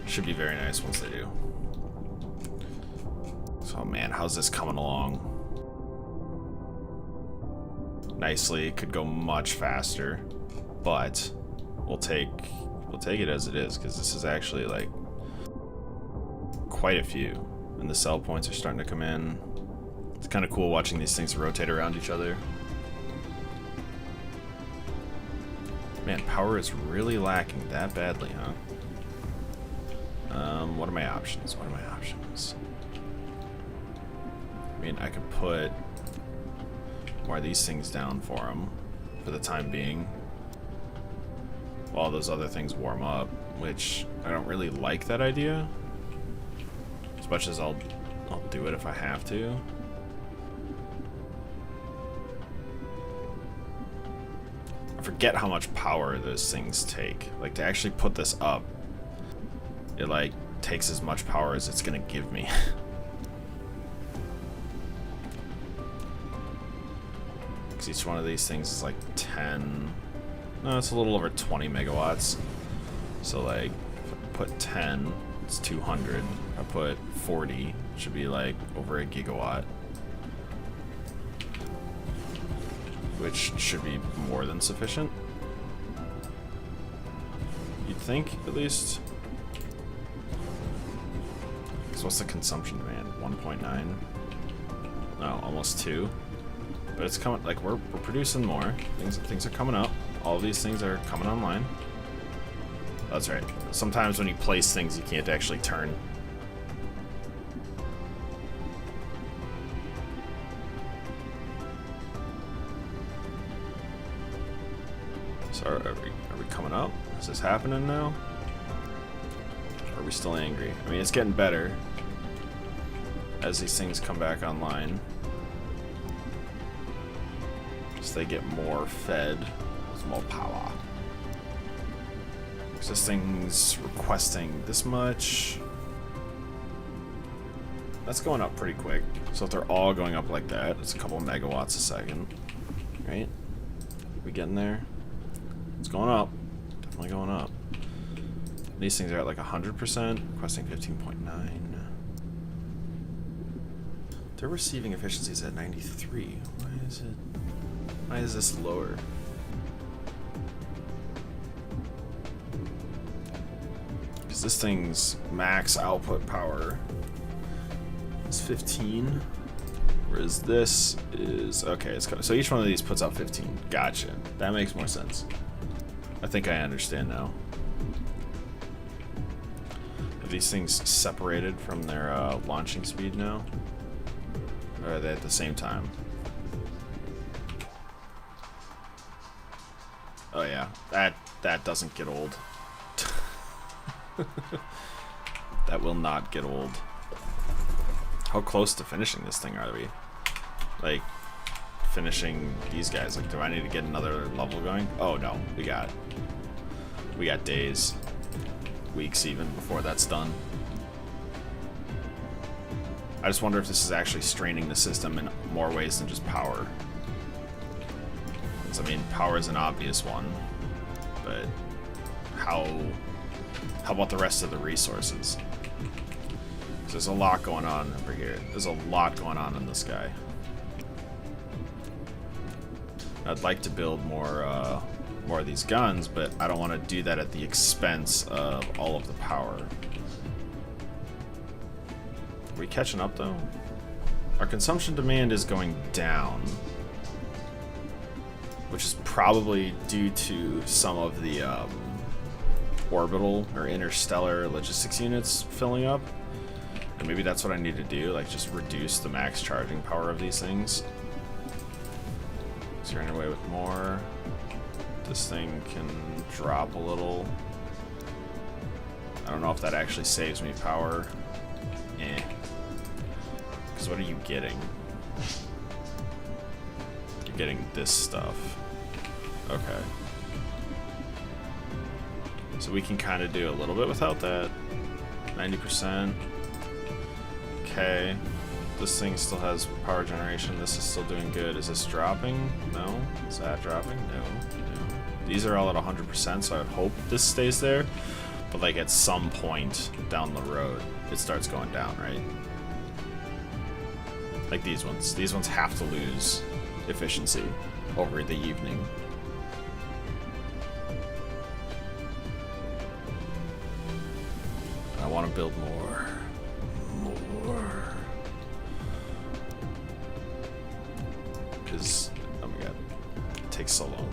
should be very nice once they do. So man, how's this coming along? Nicely, it could go much faster, but we'll take it as it is, because this is actually like quite a few, and the sell points are starting to come in. It's kind of cool watching these things rotate around each other. Man, power is really lacking that badly, huh? What are my options? What are my options? I mean, I could put more of these things down for them for the time being, while those other things warm up, which I don't really like that idea. As much as I'll do it if I have to. I forget how much power those things take. Like, to actually put this up, it like takes as much power as it's gonna give me. Because each one of these things is like 10. No, it's a little over 20 megawatts. So like, if I put 10, it's 200. If I put 40, it should be like over a gigawatt. Which should be more than sufficient. You'd think, at least. Because what's the consumption demand? 1.9? No, almost 2. But it's coming, like, we're producing more. Things are coming up. All of these things are coming online. That's right. Sometimes when you place things, you can't actually turn. So are we coming up? Is this happening now? Or are we still angry? I mean, it's getting better as these things come back online. So they get more fed with more power. So this thing's requesting this much. That's going up pretty quick. So if they're all going up like that, it's a couple megawatts a second. Right? We getting there? It's going up. Definitely going up. These things are at like 100%, requesting 15.9. They're receiving efficiencies at 93. Why is this lower? Because this thing's max output power is 15. Whereas this is, okay, it's so each one of these puts out 15. Gotcha. That makes more sense. I think I understand now. Are these things separated from their launching speed now? Or are they at the same time? Oh yeah, that doesn't get old. That will not get old. How close to finishing this thing are we? Like, finishing these guys. Like, do I need to get another level going? Oh no, we got days, weeks even before that's done. I just wonder if this is actually straining the system in more ways than just power. I mean, power is an obvious one, but how about the rest of the resources? There's a lot going on over here. There's a lot going on in this guy. I'd like to build more of these guns, but I don't want to do that at the expense of all of the power. Are we catching up though? Our consumption demand is going down. which is probably due to some of the orbital or interstellar logistics units filling up. And maybe that's what I need to do, like just reduce the max charging power of these things. So you're running away with more. This thing can drop a little. I don't know if that actually saves me power. Eh. Because what are you getting? You're getting this stuff. Okay. So we can kind of do a little bit without that. 90%. Okay. This thing still has power generation. This is still doing good. Is this dropping? No. Is that dropping? No. No. These are all at 100%, so I would hope this stays there. But like at some point down the road, it starts going down, right? Like these ones. These ones have to lose efficiency over the evening. I want to build more. More. Because, oh my god, it takes so long.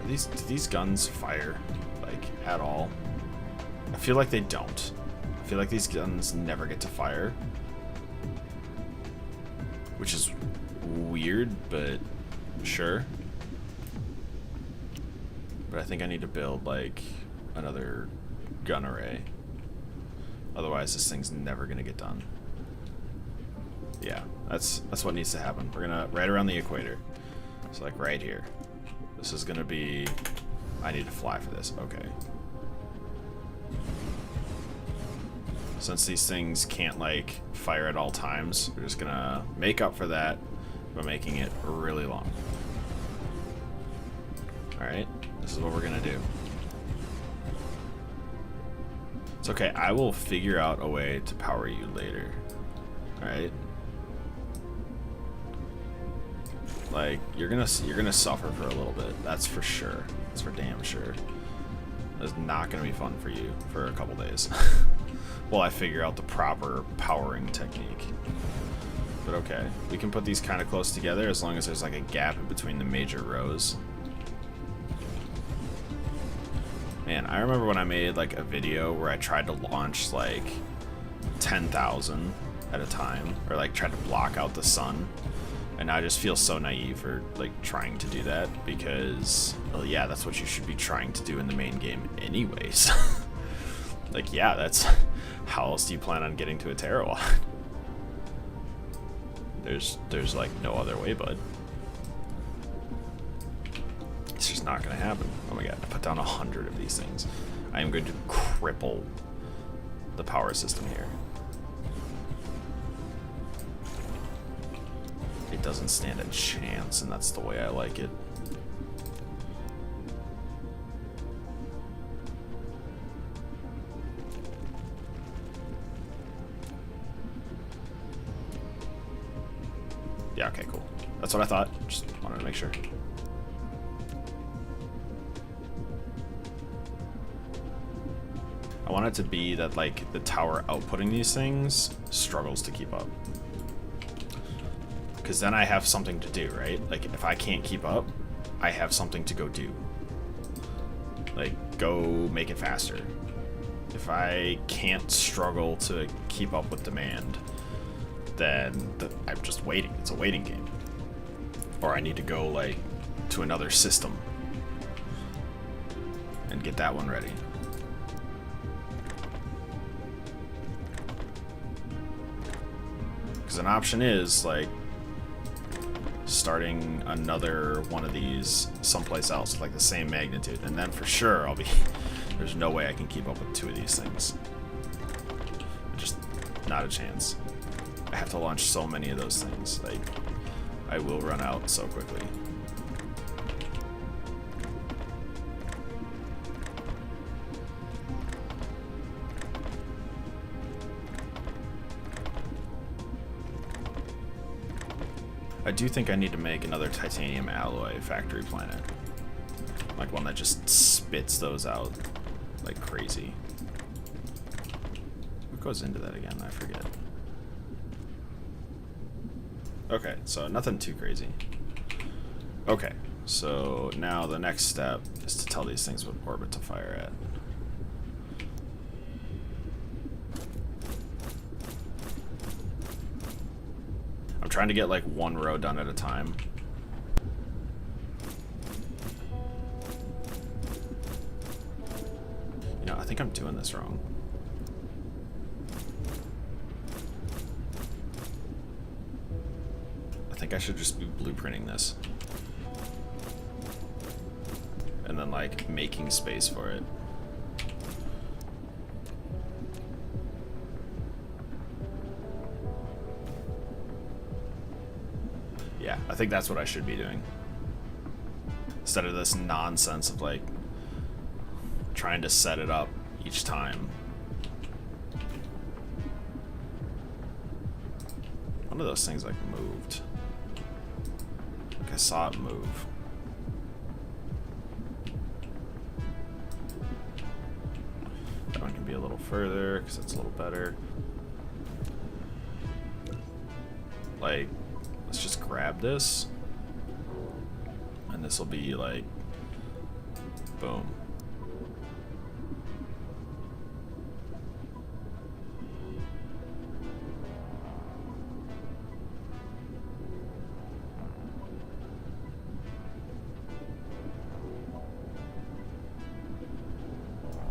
Do these guns fire, like, at all? I feel like they don't. I feel like these guns never get to fire. Which is weird, but sure. But I think I need to build, like, another gun array. Otherwise, this thing's never gonna get done. Yeah, that's what needs to happen. We're gonna, right around the equator. So, like, right here. This is gonna be... I need to fly for this. Okay. Since these things can't, like, fire at all times, we're just gonna make up for that by making it really long. Alright, this is what we're gonna do. It's okay, I will figure out a way to power you later. Alright? Like, you're gonna suffer for a little bit, that's for sure. That's for damn sure. It's not gonna be fun for you for a couple days. While I figure out the proper powering technique. But okay, we can put these kind of close together as long as there's like a gap in between the major rows. Man, I remember when I made like a video where I tried to launch like 10,000 at a time, or like tried to block out the sun. And I just feel so naive for like trying to do that because, well, yeah, that's what you should be trying to do in the main game anyways. Like, yeah, that's... How else do you plan on getting to a TerraWatt? There's like no other way, bud. It's just not gonna happen. Oh my god, I put down 100 of these things. I am going to cripple the power system here. It doesn't stand a chance, and that's the way I like it. Yeah, okay, cool. That's what I thought. Just wanted to make sure. I want it to be that, like, the tower outputting these things struggles to keep up. Because then I have something to do, right? Like, if I can't keep up, I have something to go do. Like, go make it faster. If I can't struggle to keep up with demand, then I'm just waiting. It's a waiting game. Or I need to go, like, to another system and get that one ready. Because an option is, like, starting another one of these someplace else, like the same magnitude, and then for sure I'll be... There's no way I can keep up with 2 of these things. Just not a chance. I have to launch so many of those things. Like, I will run out so quickly. I do think I need to make another titanium alloy factory planet. Like one that just spits those out like crazy. What goes into that again? I forget. Okay, so nothing too crazy. Okay, so now the next step is to tell these things what orbit to fire at. I'm trying to get like one row done at a time. You know, I think I'm doing this wrong. I think I should just be blueprinting this. And then like making space for it. Yeah, I think that's what I should be doing. Instead of this nonsense of like trying to set it up each time. One of those things like moved. Like I saw it move. That one can be a little further because it's a little better. Like, let's just grab this. And this will be like, boom.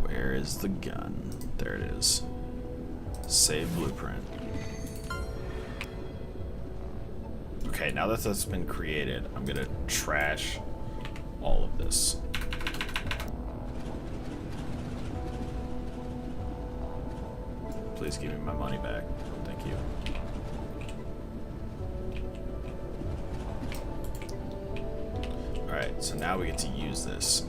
Where is the gun? There it is. Save blueprint. Okay, now that that's been created, I'm gonna trash all of this. Please give me my money back. Thank you. Alright, so now we get to use this.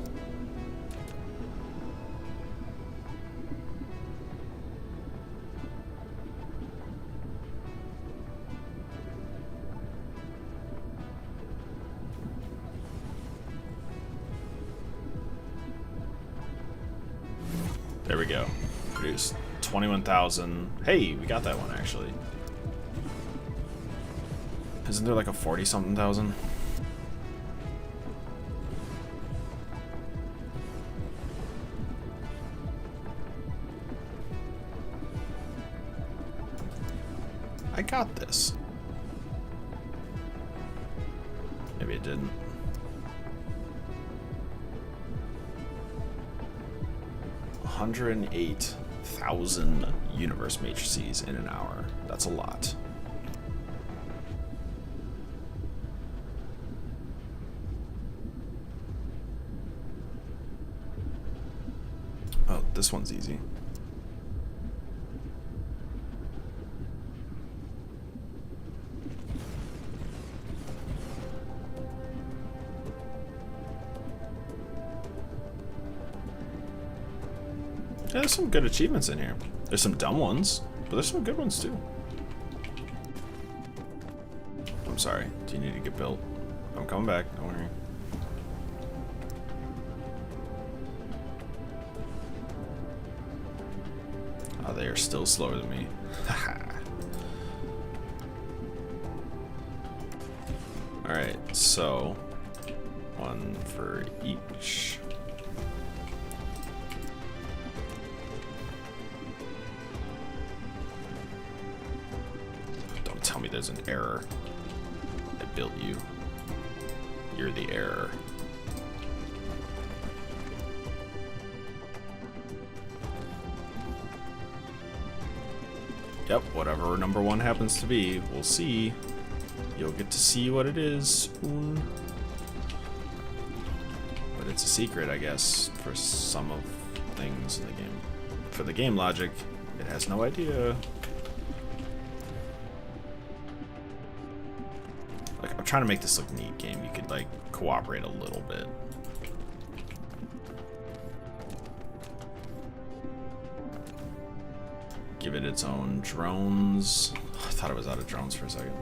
There we go. Produce 21,000. Hey, we got that one actually. Isn't there like a 40-something thousand? I got this. Maybe it didn't. 108,000 universe matrices in an hour. That's a lot. Oh, this one's easy. Yeah, there's some good achievements in here. There's some dumb ones, but there's some good ones too. I'm sorry. Do you need to get built? I'm coming back. Don't worry. Oh, they are still slower than me. Alright, so one for each. Tell me there's an error. I built you. You're the error. Yep, whatever number one happens to be, we'll see. You'll get to see what it is soon. But it's a secret, I guess, for some of things in the game. For the game logic, it has no idea. Like, I'm trying to make this look neat game. You could, like, cooperate a little bit. Give it its own drones. I thought it was out of drones for a second.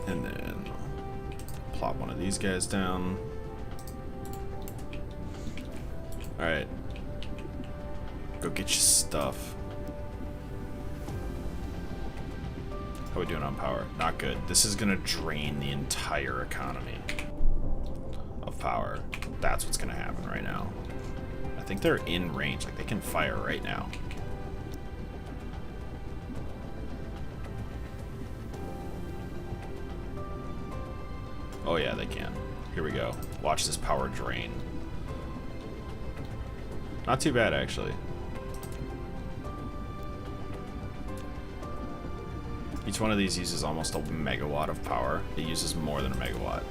And then plop one of these guys down. Alright. Go get your stuff. How are we doing on power? Not good. This is gonna drain the entire economy of power. That's what's gonna happen right now. I think they're in range, like they can fire right now. Oh yeah, they can. Here we go. Watch this power drain. Not too bad, actually. Each one of these uses almost a megawatt of power. It uses more than a megawatt.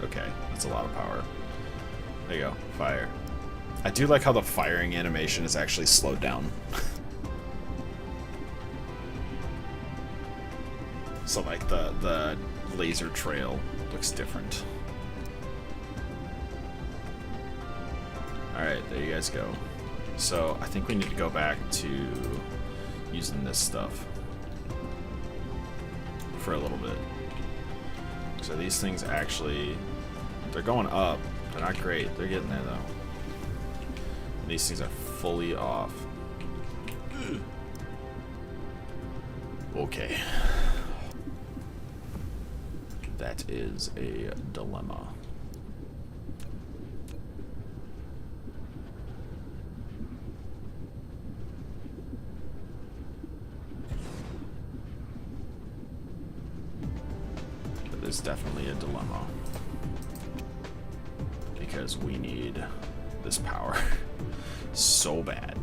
Okay, that's a lot of power. There you go, fire. I do like how the firing animation is actually slowed down. So like the laser trail looks different. Alright, there you guys go. So I think we need to go back to using this stuff for a little bit. So these things actually, they're going up. They're not great. They're getting there though. And these things are fully off. Okay. That is a dilemma. That is definitely a dilemma. Because we need this power so bad.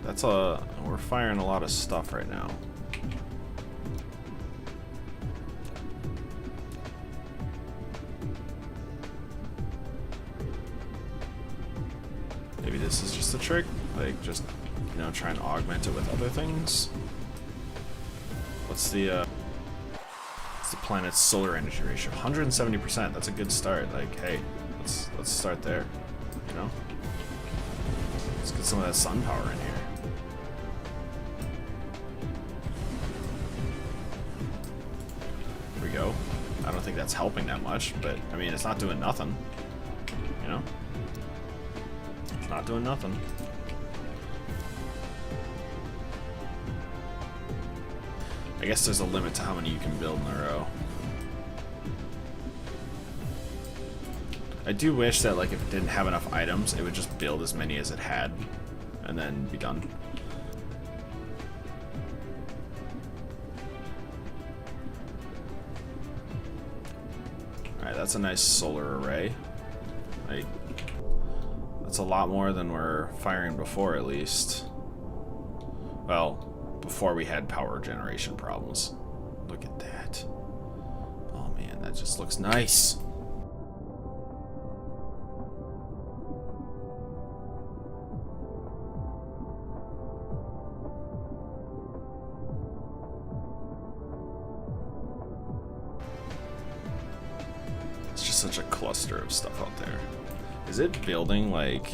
That's we're firing a lot of stuff right now. Maybe this is just a trick, like just, you know, try and augment it with other things. What's the planet's solar energy ratio? 170%. That's a good start. Like, hey, let's start there. You know, let's get some of that sun power in here. Here we go. I don't think that's helping that much, but I mean, it's not doing nothing. You know, it's not doing nothing. I guess there's a limit to how many you can build in a row. I do wish that, like, if it didn't have enough items, it would just build as many as it had, and then be done. Alright, that's a nice solar array. Like, that's a lot more than we're firing before, at least. Well, before we had power generation problems. Look at that. Oh man, that just looks nice. It's just such a cluster of stuff out there. Is it building like...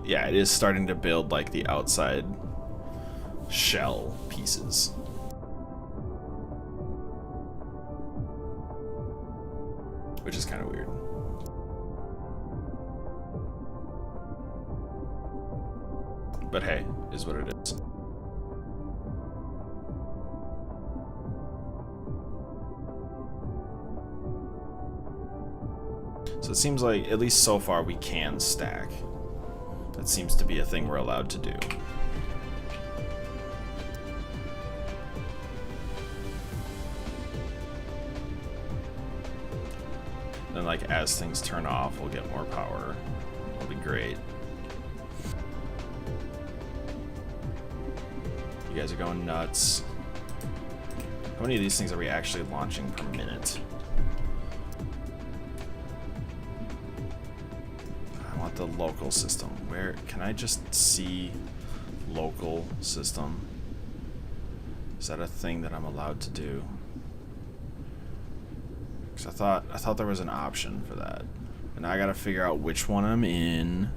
Yeah, it is starting to build like the outside shell pieces. Which is kind of weird. But hey, is what it is. So it seems like, at least so far, we can stack. That seems to be a thing we're allowed to do. Then, like, as things turn off, we'll get more power. It'll be great. You guys are going nuts. How many of these things are we actually launching per minute? I want the local system. Where can I just see local system? Is that a thing that I'm allowed to do? Because I thought there was an option for that. And now I gotta figure out which one I'm in.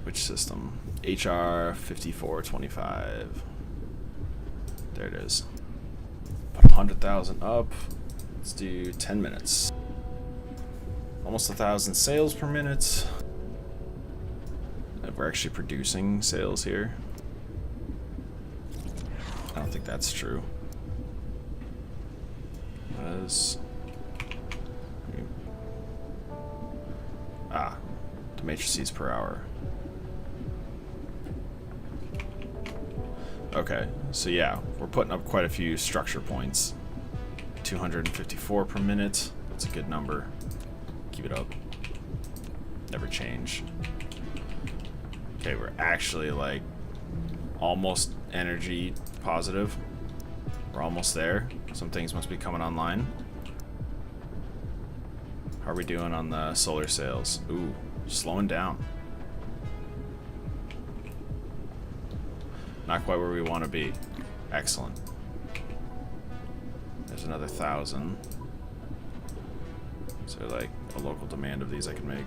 Which system? HR 5425. There it is. Put 100,000 up. Let's do 10 minutes. Almost 1,000 sales per minute. We're actually producing sales here. I don't think that's true. The matrices per hour. Okay, so yeah, we're putting up quite a few structure points. 254 per minute. That's a good number. Keep it up. Never change. Okay, we're actually like almost energy positive. We're almost there. Some things must be coming online. How are we doing on the solar sales? Ooh, slowing down. Not quite where we want to be. Excellent. There's another 1,000. Is there like a local demand of these I can make?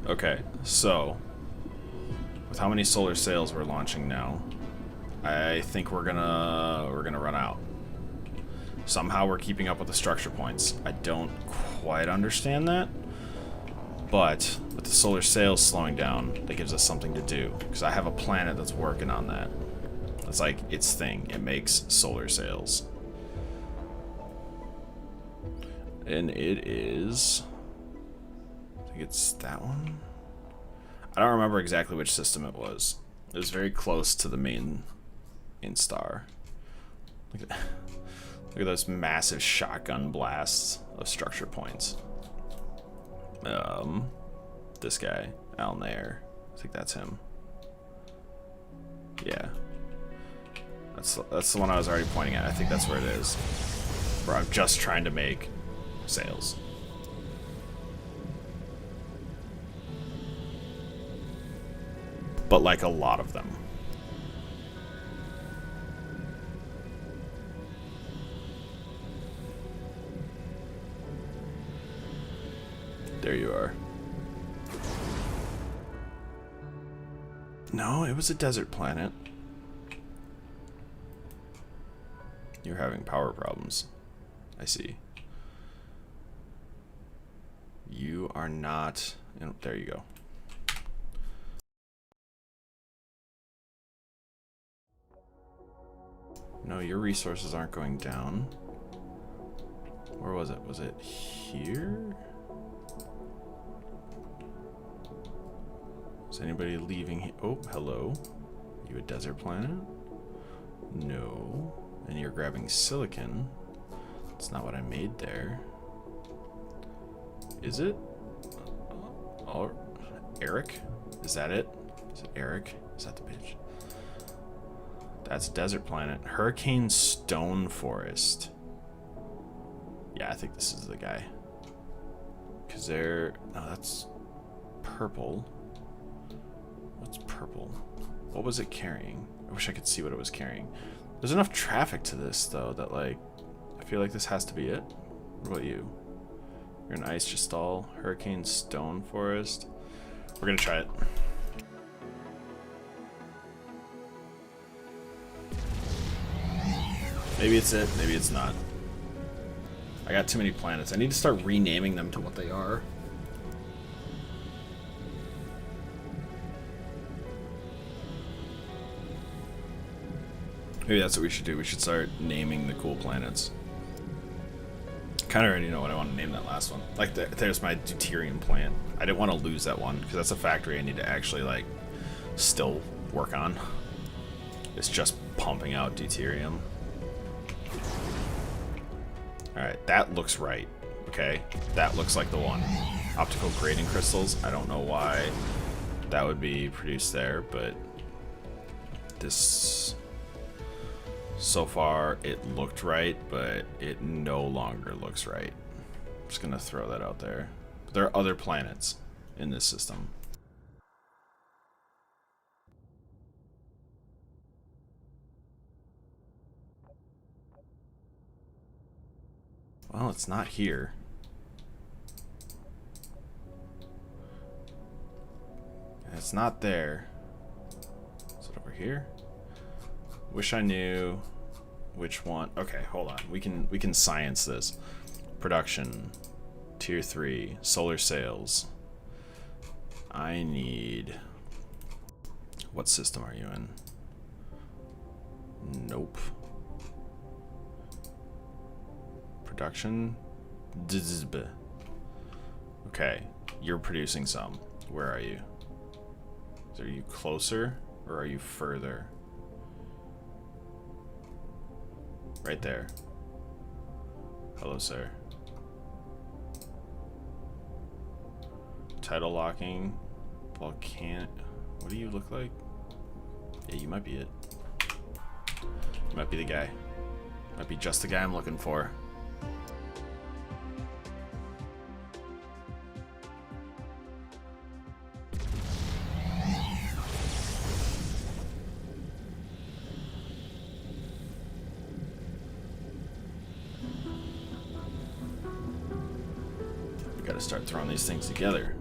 Okay, so with how many solar sales we're launching now, I think we're gonna run out. Somehow we're keeping up with the structure points. I don't quite understand that, but with the solar sales slowing down, that gives us something to do. Because I have a planet that's working on that. It's like its thing. It makes solar sales. And it is... I think it's that one? I don't remember exactly which system it was. It was very close to the main star. Look at those massive shotgun blasts of structure points. This guy, Alnair. I think that's him. Yeah. That's the one I was already pointing at. I think that's where it is. Where I'm just trying to make sales. But like a lot of them. There you are. No, it was a desert planet. You're having power problems. I see. You are not... There you go. No, your resources aren't going down. Where was it? Was it here? Is anybody leaving here? Oh, hello. You a desert planet? No. And you're grabbing silicon. That's not what I made there. Is it? Oh, Eric? Is that it? Is it Eric? Is that the bitch? That's desert planet. Hurricane Stone Forest. Yeah, I think this is the guy. Because they're... No, that's purple. What's purple? What was it carrying? I wish I could see what it was carrying. There's enough traffic to this, though, that, like, I feel like this has to be it. What about you? You're an ice Gestal. Hurricane Stone Forest. We're gonna try it. Maybe it's it, maybe it's not. I got too many planets. I need to start renaming them to what they are. Maybe that's what we should do. We should start naming the cool planets. Kind of already know what I want to name that last one. Like, there's my deuterium plant. I didn't want to lose that one, because that's a factory I need to actually, like, still work on. It's just pumping out deuterium. Alright, that looks right. Okay, that looks like the one. Optical grading crystals. I don't know why that would be produced there, but this... So far, it looked right, but it no longer looks right. I'm just gonna throw that out there. But there are other planets in this system. Well, it's not here. It's not there. Is it over here? Wish I knew which one. Okay, hold on. We can science this. Production Tier 3, solar sails. I need... What system are you in? Nope. Production? Okay, you're producing some. Where are you? Are you closer or are you further? Right there. Hello, sir. Tidal locking. Volcanic. What do you look like? Yeah, you might be it. You might be the guy. Might be just the guy I'm looking for. We gotta start throwing these things together.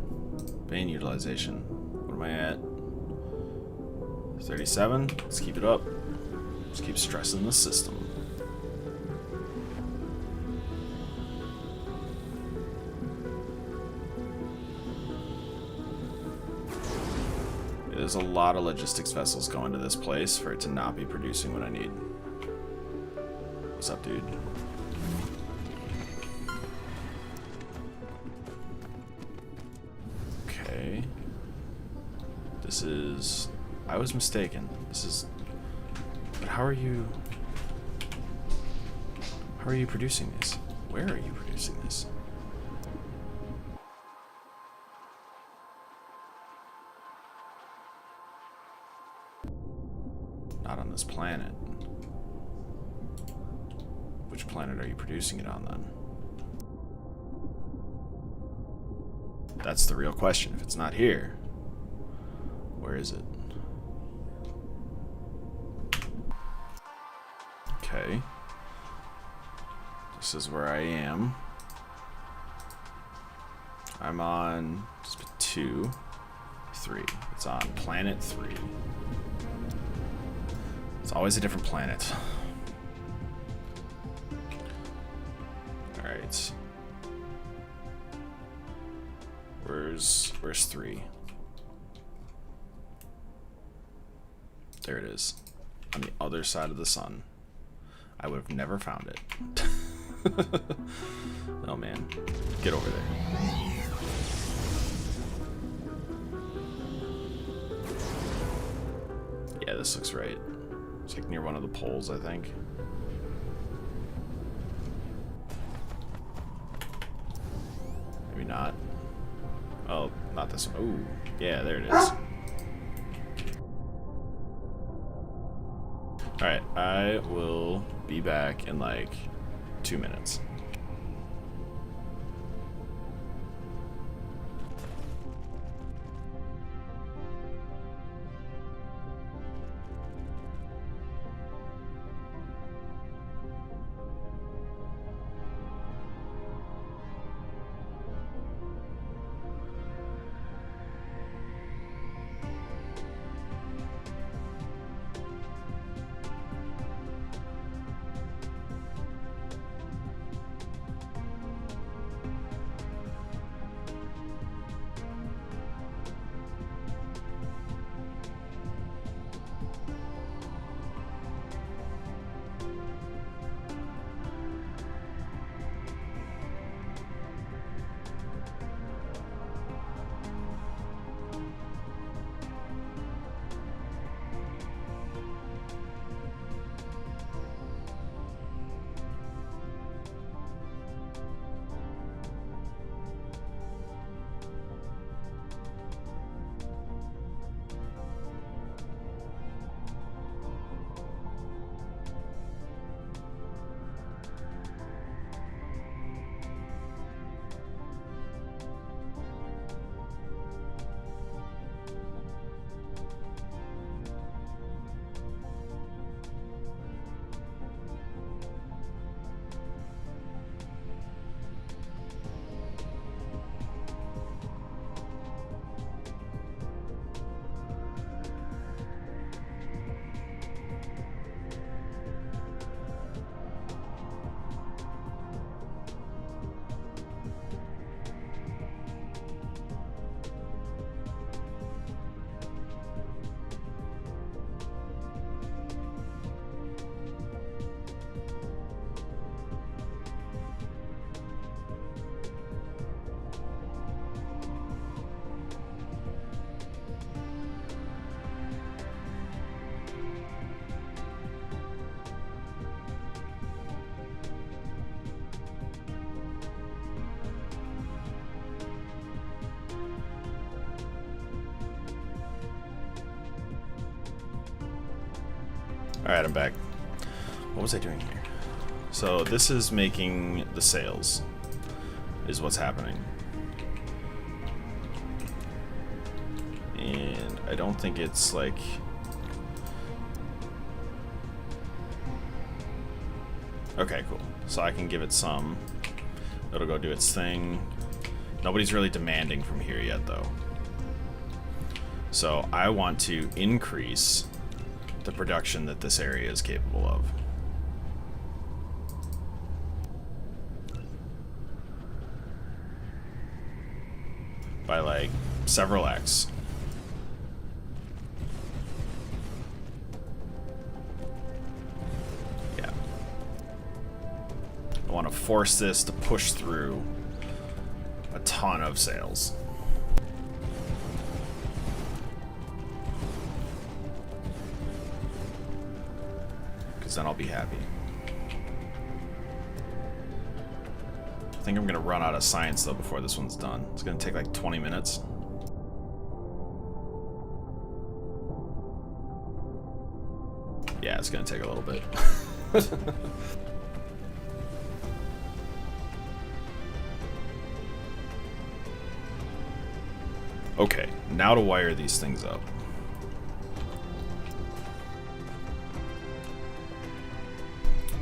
Vein utilization. What am I at? 37. Let's keep it up. Let's keep stressing the system. There's a lot of logistics vessels going to this place for it to not be producing what I need. What's up, dude? Okay. This is... I was mistaken. This is... But how are you... How are you producing this? Where are you producing this? Not on this planet. Which planet are you producing it on, then? That's the real question. If it's not here, where is it? Okay. This is where I am. I'm on 2, 3. It's on planet 3. It's always a different planet. Alright. Where's 3? There it is. On the other side of the sun. I would have never found it. Oh man. Get over there. Yeah, this looks right. It's like near one of the poles, I think. Maybe not. Oh, not this one. Ooh, yeah, there it is. Alright, I will be back in like 2 minutes. Alright, I'm back. What was I doing here? So this is making the sails, is what's happening. And I don't think it's like... Okay, cool. So I can give it some. It'll go do its thing. Nobody's really demanding from here yet, though. So I want to increase the production that this area is capable of. By like several X. Yeah. I want to force this to push through a ton of sales. Because then I'll be happy. I think I'm going to run out of science, though, before this one's done. It's going to take like 20 minutes. Yeah, it's going to take a little bit. Okay, now to wire these things up.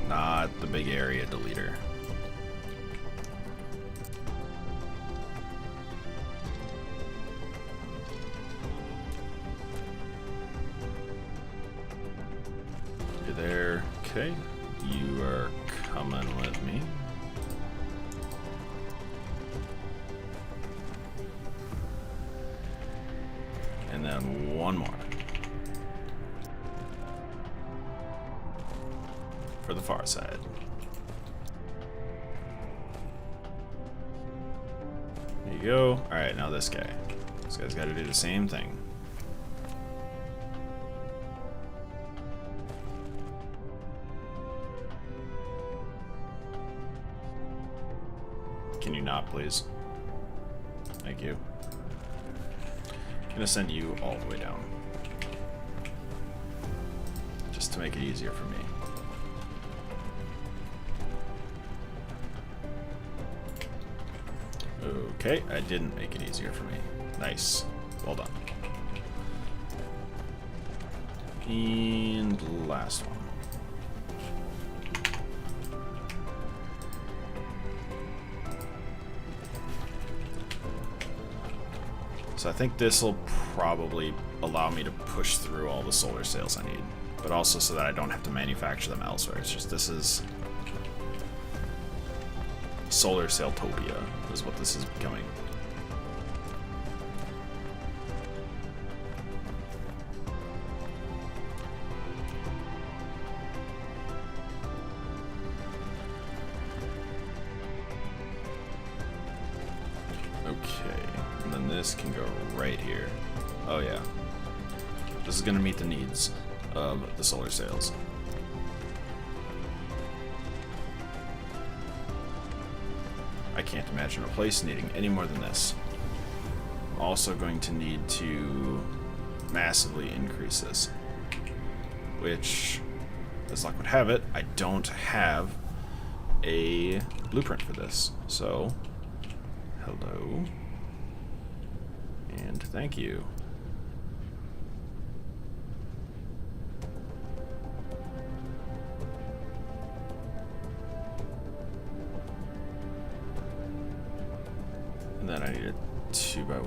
Not the big area deleter. You're there. Okay, you are coming with me. And then one more. For the far side. There you go. Alright, now this guy. This guy's got to do the same thing. Can you not, please? Thank you. I'm gonna send you all the way down. Just to make it easier for me. Okay, I didn't make it easier for me. Nice. Well done. And last one. So I think this will probably allow me to push through all the solar sails I need, but also so that I don't have to manufacture them elsewhere. It's just this is solar sailtopia is what this is becoming. Okay, and then this can go right here. Oh yeah. This is gonna meet the needs of the solar sails. I can't imagine a place needing any more than this. I'm also going to need to massively increase this, which, as luck would have it, I don't have a blueprint for this. So, hello, and thank you. And then I need a 2 by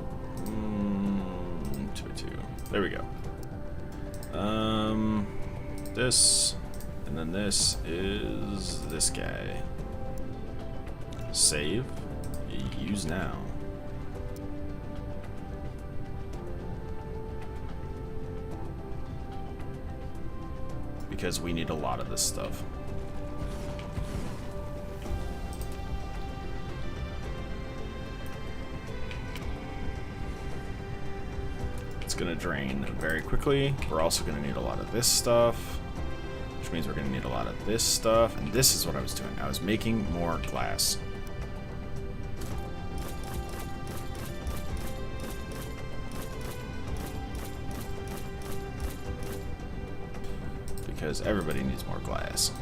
2. There we go. This, and then this is this guy. Save. Use now. Because we need a lot of this stuff. It's gonna drain very quickly. We're also gonna need a lot of this stuff, which means we're gonna need a lot of this stuff. And this is what I was doing. I was making more glass. because everybody needs more glass.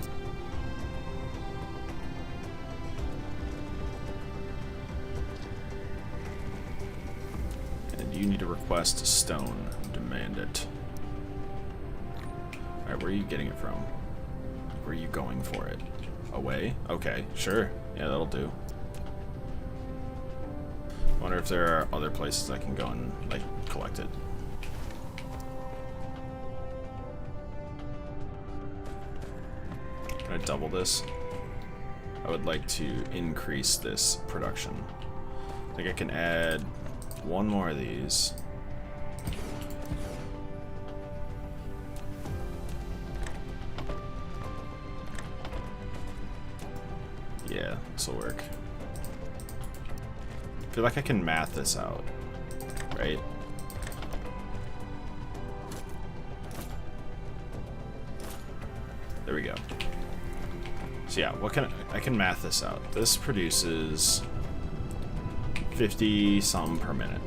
And you need to request stone. Demand it. Alright, where are you getting it from? Where are you going for it? Away? Okay, sure. Yeah, that'll do. Wonder if there are other places I can go and, like, collect it. Can I double this? I would like to increase this production. I think I can add one more of these. Yeah, this will work. I feel like I can math this out, right? There we go. So yeah, what can I can math this out. This produces 50 some per minute.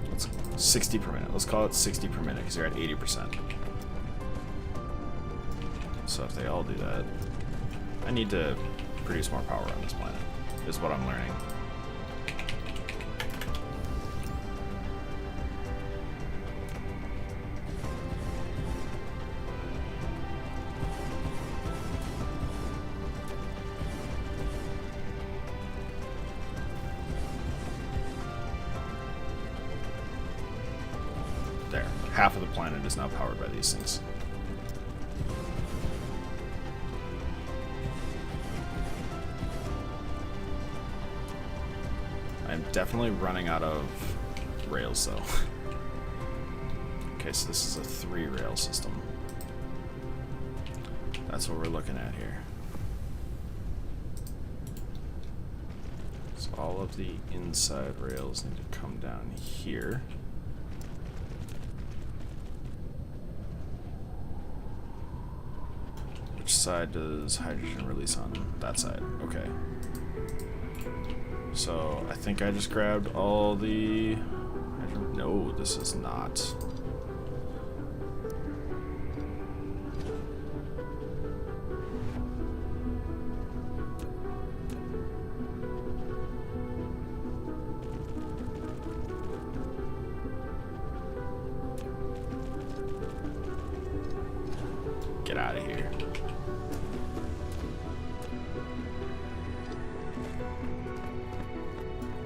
Let's 60 per minute. Let's call it 60 per minute because you're at 80%. So if they all do that, I need to produce more power on this planet, is what I'm learning. There, half of the planet is now powered by these things. I'm definitely running out of rails, though. Okay, so this is a 3-rail system. That's what we're looking at here. So all of the inside rails need to come down here. Which side does hydrogen release on? That side. Okay. So, I think I just grabbed all the... No, this is not. Get out of here.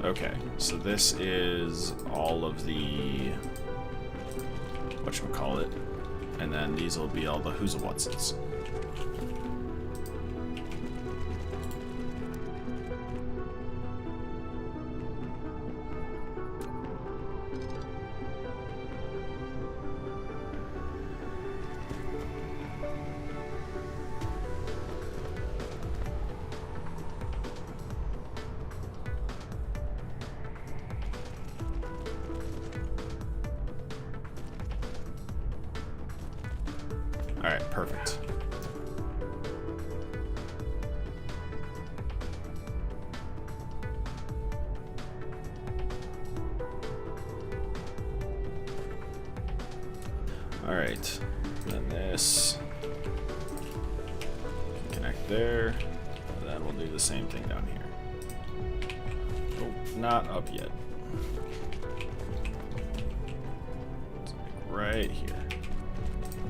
Okay, so this is all of the whatchamacallit, and then these will be all the who's and what's. Alright, perfect. Alright, then this. Connect there. And then we'll do the same thing down here. Oh, not up yet. It's like right here.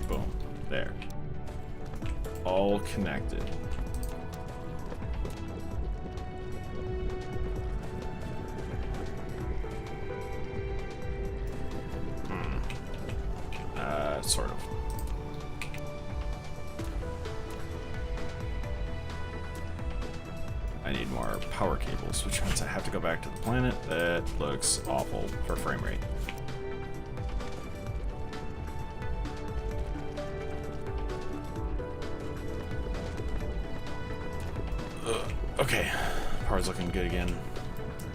Boom. There. All connected. Sort of. I need more power cables, which means I have to go back to the planet. That looks awful for frame rate. Okay, power's looking good again.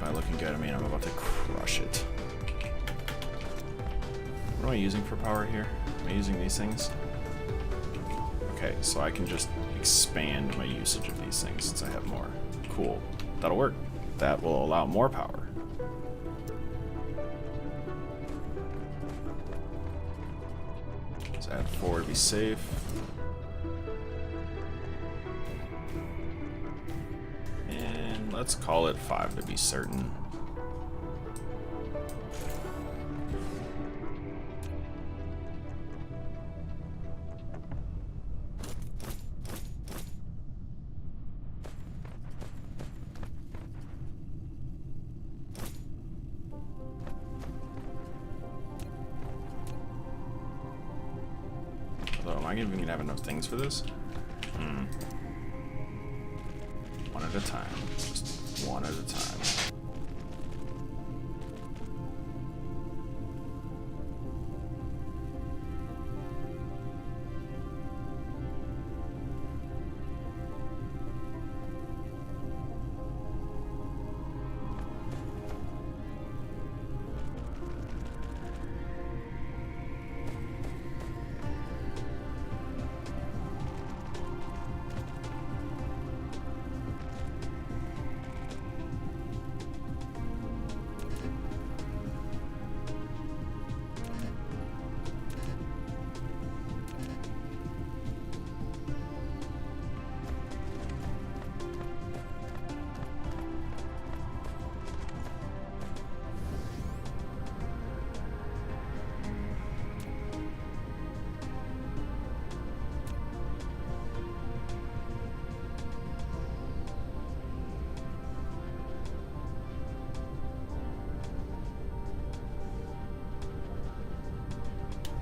By looking good, I mean I'm about to crush it. What am I using for power here? Am I using these things? Okay, so I can just expand my usage of these things since I have more. Cool. That'll work. That will allow more power. Let's add 4 to be safe. Let's call it 5 to be certain. Although, am I even gonna have enough things for this? One at a time. Just one at a time.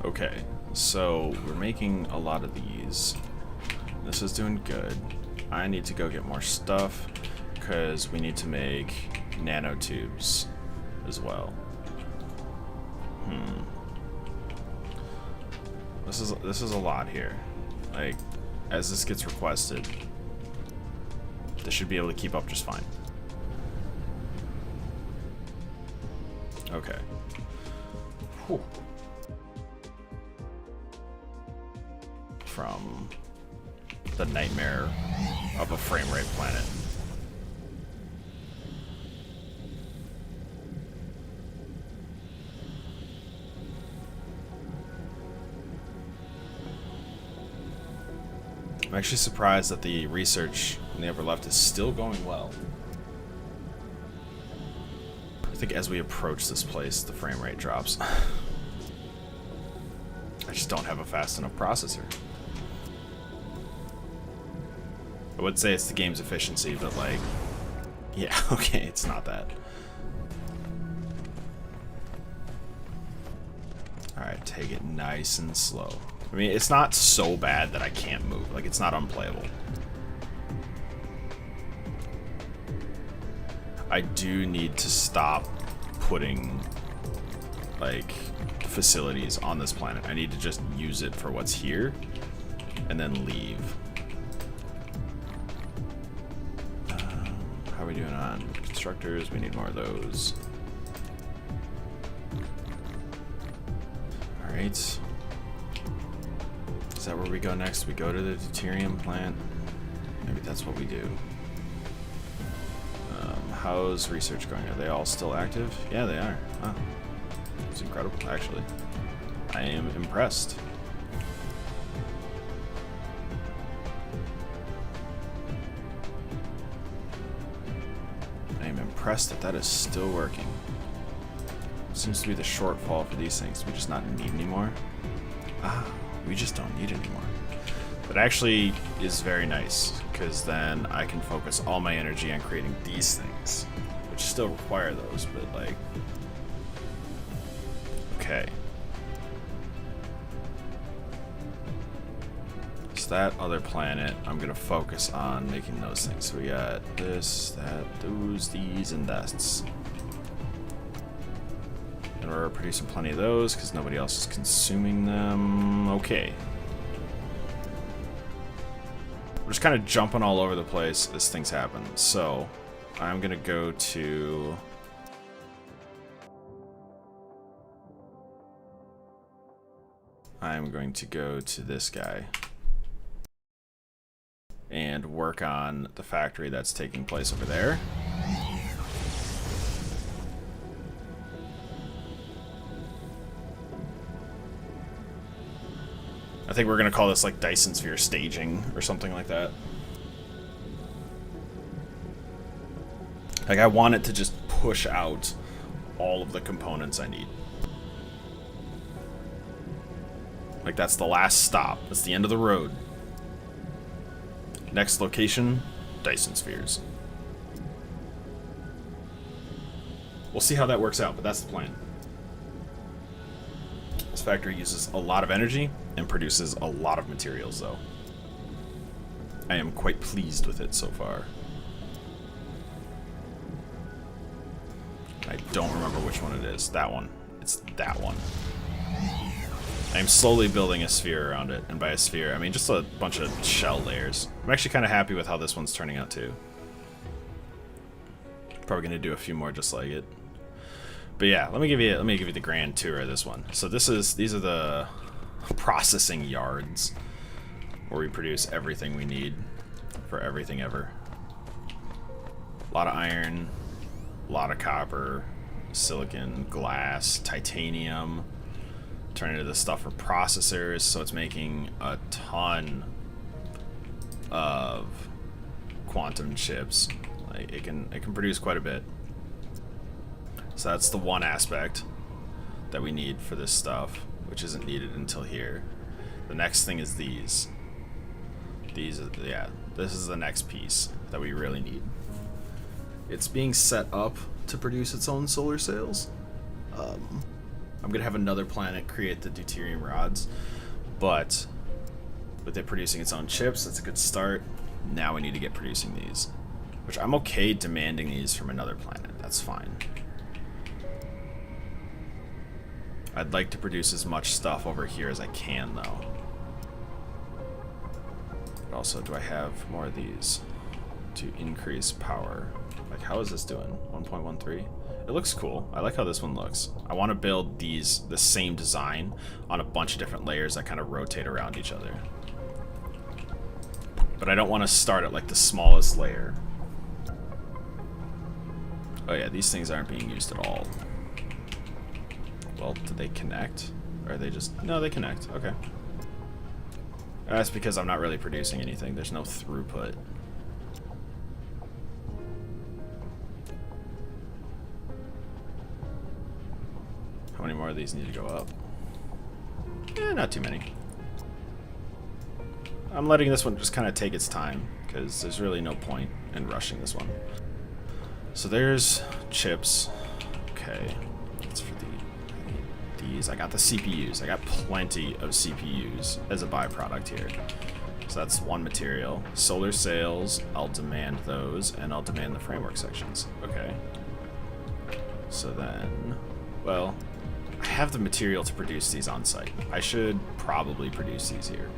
Okay, so we're making a lot of these. This is doing good. I need to go get more stuff because we need to make nanotubes as well. This is a lot here. Like, as this gets requested, this should be able to keep up just fine. Okay. Whew. From the nightmare of a frame rate planet. I'm actually surprised that the research in the upper left is still going well. I think as we approach this place, the frame rate drops. I just don't have a fast enough processor. I would say it's the game's efficiency, but like, yeah, okay, it's not that. Alright, take it nice and slow. I mean, it's not so bad that I can't move. Like, it's not unplayable. I do need to stop putting, like, facilities on this planet. I need to just use it for what's here and then leave. How are we doing on constructors? We need more of those. Alright. Is that where we go next? We go to the deuterium plant? Maybe that's what we do. How's research going? Are they all still active? Yeah, they are. Huh. It's incredible, actually. I am impressed. I am impressed that that is still working. Seems to be the shortfall for these things. We just not need anymore. Ah, we just don't need anymore. That actually is very nice, because then I can focus all my energy on creating these things, which still require those, but like, okay. So that other planet, I'm gonna focus on making those things. So we got this, that, those, these, and that's. And we're producing plenty of those because nobody else is consuming them. Okay. We're just kind of jumping all over the place as things happen. So I'm gonna go to this guy and work on the factory that's taking place over there. I think we're gonna call this like Dyson Sphere staging or something like that. Like, I want it to just push out all of the components I need. Like, that's the last stop. That's the end of the road. Next location, Dyson Spheres. We'll see how that works out, but that's the plan. This factory uses a lot of energy and produces a lot of materials, though. I am quite pleased with it so far. I don't remember which one it is. That one. It's that one. I'm slowly building a sphere around it, and by a sphere, I mean just a bunch of shell layers. I'm actually kind of happy with how this one's turning out too. Probably gonna do a few more just like it. But yeah, let me give you the grand tour of this one. So these are the processing yards where we produce everything we need for everything ever. A lot of iron, a lot of copper, silicon, glass, titanium. Turn into this stuff for processors, so it's making a ton of quantum chips. Like it can produce quite a bit. So that's the one aspect that we need for this stuff, which isn't needed until here. The next thing is these. Yeah, this is the next piece that we really need. It's being set up to produce its own solar sails. I'm gonna have another planet create the deuterium rods, but with it producing its own chips, that's a good start. Now we need to get producing these, which I'm okay demanding these from another planet. That's fine. I'd like to produce as much stuff over here as I can, though. But also, do I have more of these to increase power? Like, how is this doing? 1.13? It looks cool. I like how this one looks. I want to build the same design on a bunch of different layers that kind of rotate around each other. But I don't want to start at like the smallest layer. Oh yeah, these things aren't being used at all. Well, do they connect? Or are they just... No, they connect. Okay. That's because I'm not really producing anything. There's no throughput. How many more of these need to go up? Not too many. I'm letting this one just kind of take its time, because there's really no point in rushing this one. So there's chips. Okay. That's for these. I got the CPUs. I got plenty of CPUs as a byproduct here. So that's one material. Solar sails, I'll demand those, and I'll demand the framework sections. Okay. So then, well, I have the material to produce these on site. I should probably produce these here.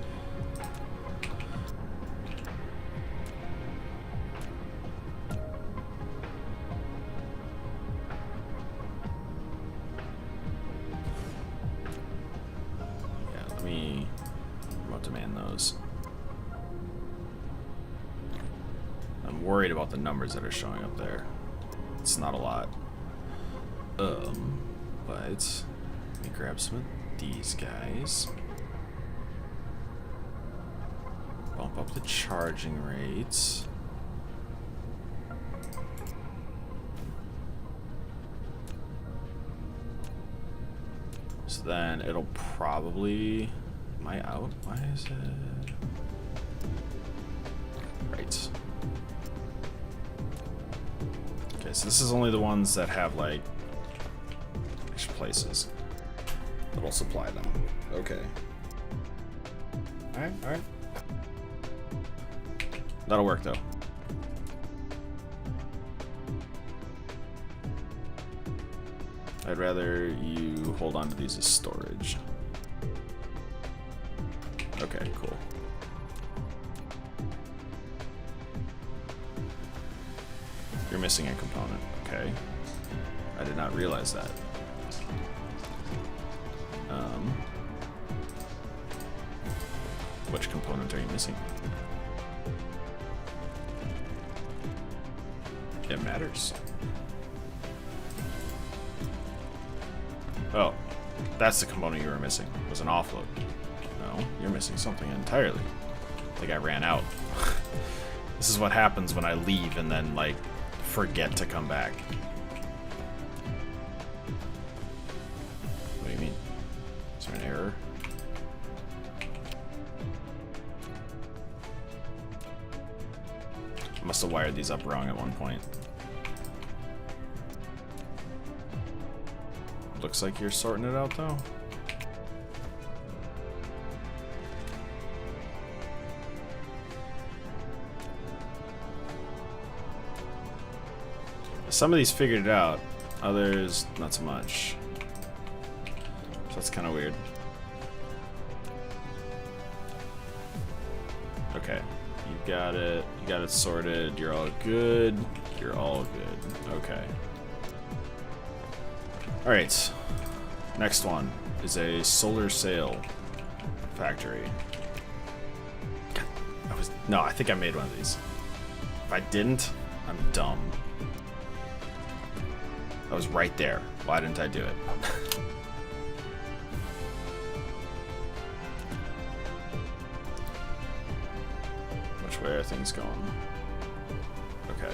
Yeah, let me remote demand those. I'm worried about the numbers that are showing up there. It's not a lot. But let me grab some of these guys. Bump up the charging rates. So then it'll probably... Am I out? Why is it... Right. Okay, so this is only the ones that have, like, places that'll supply them. Okay. Alright. That'll work, though. I'd rather you hold on to these as storage. Okay, cool. You're missing a component. Okay. I did not realize that. Which component are you missing? It matters. Oh, that's the component you were missing. It was an offload. No, you're missing something entirely. I think I ran out. This is what happens when I leave and then, like, forget to come back. What do you mean? Is there an error? I must have wired these up wrong at one point. Looks like you're sorting it out though. Some of these figured it out, others not so much. So that's kind of weird. Okay, you got it sorted, you're all good, you're all good, okay. Alright, next one is a solar sail factory. No, I think I made one of these. If I didn't, I'm dumb. I was right there. Why didn't I do it? Which way are things going? Okay.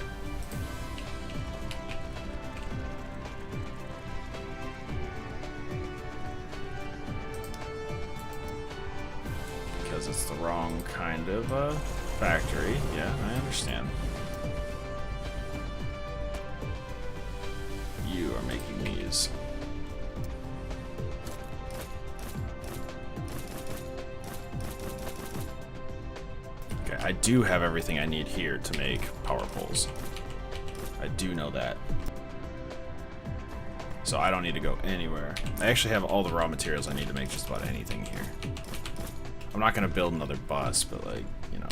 Because it's the wrong kind of factory. Yeah, I understand. You are making these. Okay, I do have everything I need here to make power poles. I do know that. So I don't need to go anywhere. I actually have all the raw materials I need to make just about anything here. I'm not gonna build another bus, but like, you know,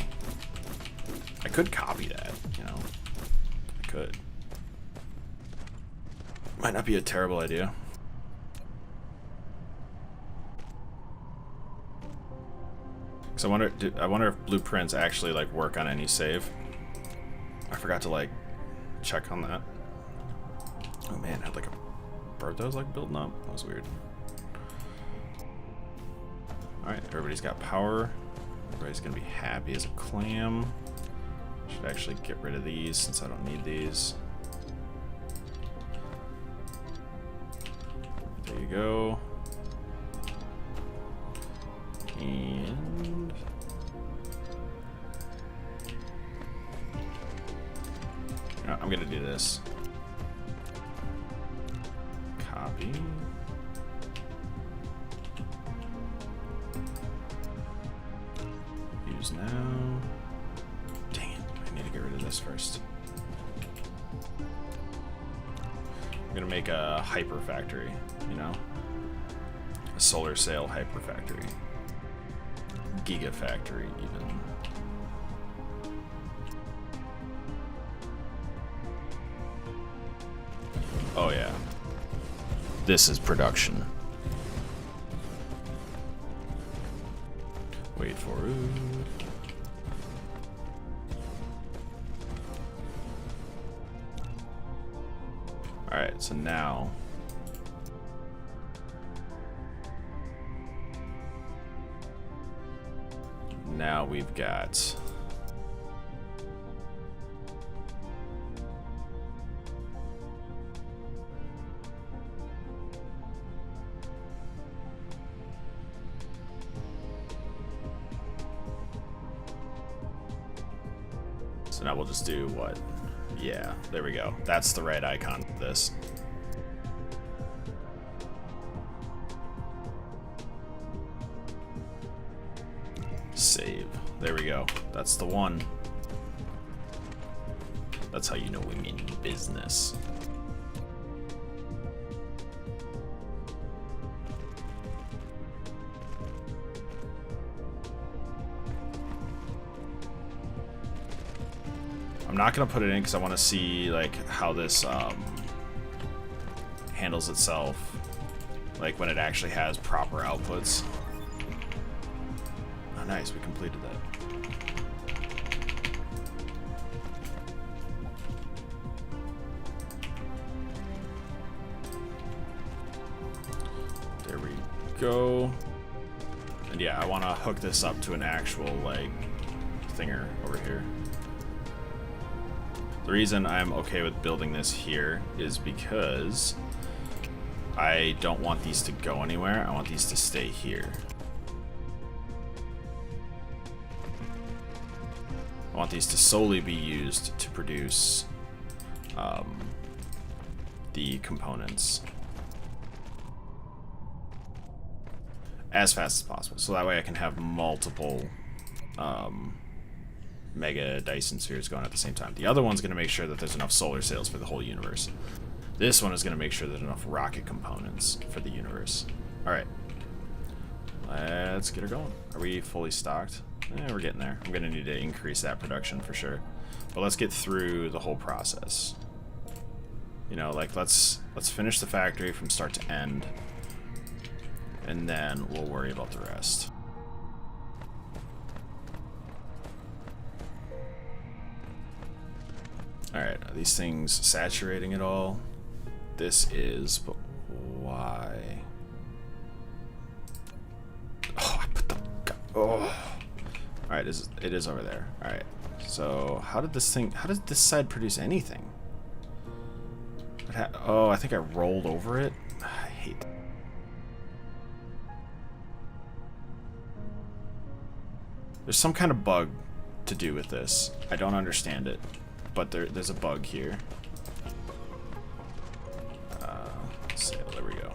I could copy that, you know, I could. Might not be a terrible idea. Cause I wonder if blueprints actually like work on any save. I forgot to like check on that. Oh man, I had like a bird that was like building up. That was weird. Alright, everybody's got power. Everybody's gonna be happy as a clam. Should actually get rid of these since I don't need these. There you go. And I'm gonna do this. Copy. Use now. Dang it, I need to get rid of this first. I'm gonna make a hyper factory, you know? A solar sail hyper factory. Giga factory, even. Oh yeah. This is production. Wait for it. Alright, so now we've got so now we'll just do what? Yeah, there we go. That's the right icon for this. Save. There we go. That's the one. That's how you know we mean business. I'm not gonna put it in because I want to see like how this handles itself, like when it actually has proper outputs. Oh, nice, we completed that. There we go. And yeah, I want to hook this up to an actual like thinger over here. The reason I'm okay with building this here is because I don't want these to go anywhere. I want these to stay here. I want these to solely be used to produce the components as fast as possible. So that way I can have multiple mega Dyson spheres going at the same time. The other one's going to make sure that there's enough solar sails for the whole universe. This one is going to make sure there's enough rocket components for the universe. Alright. Let's get her going. Are we fully stocked? We're getting there. I'm going to need to increase that production for sure. But let's get through the whole process. You know, like, let's finish the factory from start to end. And then we'll worry about the rest. Alright, are these things saturating at all? This is, but why? Oh, I put the... Oh. Alright, it is over there. Alright, so how did this side produce anything? Oh, I think I rolled over it. I hate that. There's some kind of bug to do with this. I don't understand it, but there's a bug here. So there we go.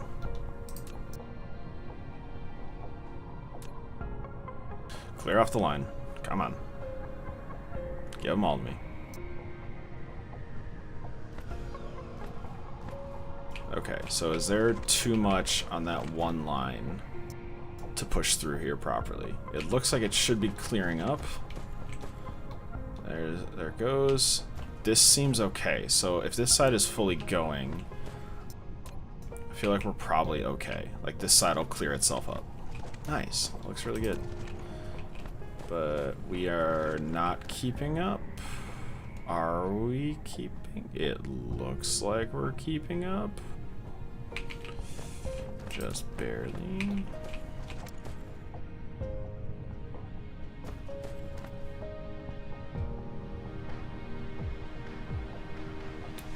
Clear off the line. Come on. Give them all to me. Okay, so is there too much on that one line to push through here properly? It looks like it should be clearing up. There it goes. This seems okay. So if this side is fully going, I feel like we're probably okay. Like, this side will clear itself up. Nice. Looks really good. But we are not keeping up. Are we keeping? It looks like we're keeping up. Just barely.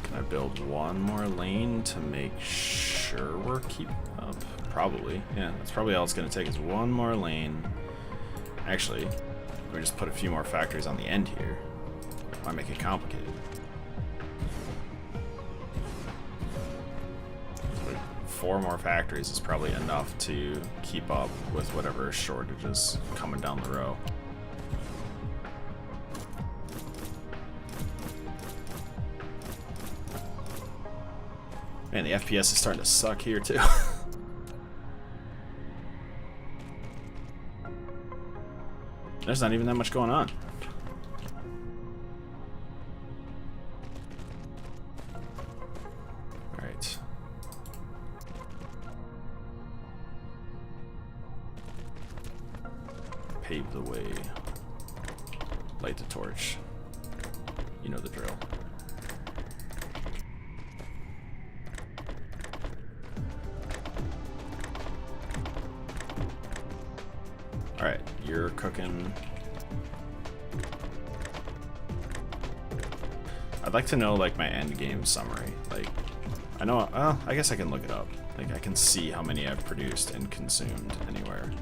Can I build one more lane to make sure we're keeping up? Probably. Yeah, that's probably all it's going to take is one more lane. Actually, we just put a few more factories on the end here. Might make it complicated. 4 more factories is probably enough to keep up with whatever shortages coming down the row. Man, the FPS is starting to suck here too. There's not even that much going on. Alright. Pave the way. Light the torch. You know the drill. Alright, you're cooking. I'd like to know, like, my end game summary. Like, I know, I guess I can look it up. Like, I can see how many I've produced and consumed anywhere.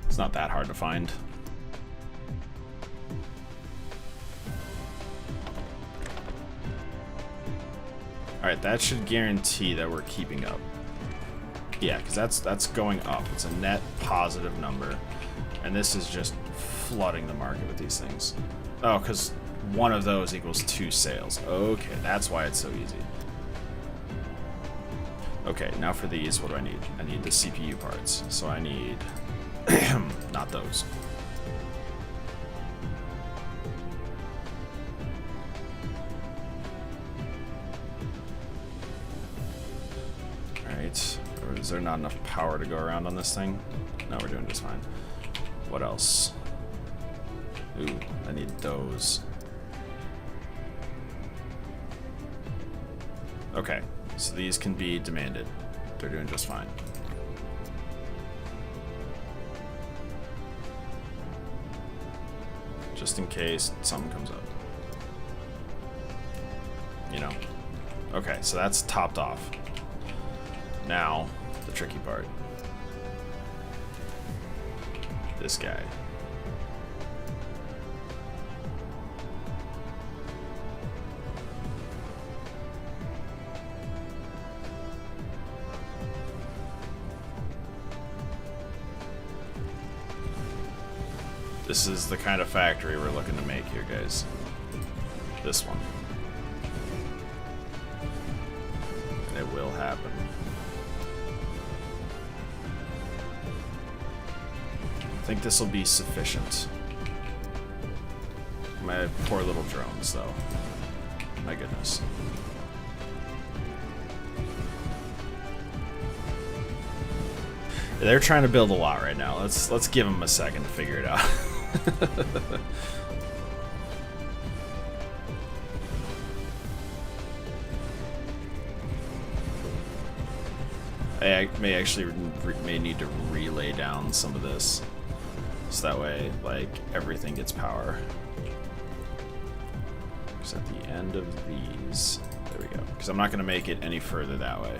It's not that hard to find. Alright, that should guarantee that we're keeping up. Yeah, because that's going up. It's a net positive number. And this is just flooding the market with these things. Oh, because one of those equals 2 sales. Okay, that's why it's so easy. Okay, now for these, what do I need? I need the CPU parts. So I need... not those. Alright. Or is there not enough power to go around on this thing? No, we're doing just fine. What else? Ooh, I need those. Okay. So these can be demanded. They're doing just fine. Just in case something comes up. You know. Okay, so that's topped off. Now, the tricky part. This guy. This is the kind of factory we're looking to make here, guys. This one. And it will happen. I think this will be sufficient. My poor little drones, though. My goodness. They're trying to build a lot right now. Let's give them a second to figure it out. I may need to relay down some of this, so that way, like, everything gets power. Because at the end of these, there we go. Because I'm not going to make it any further that way.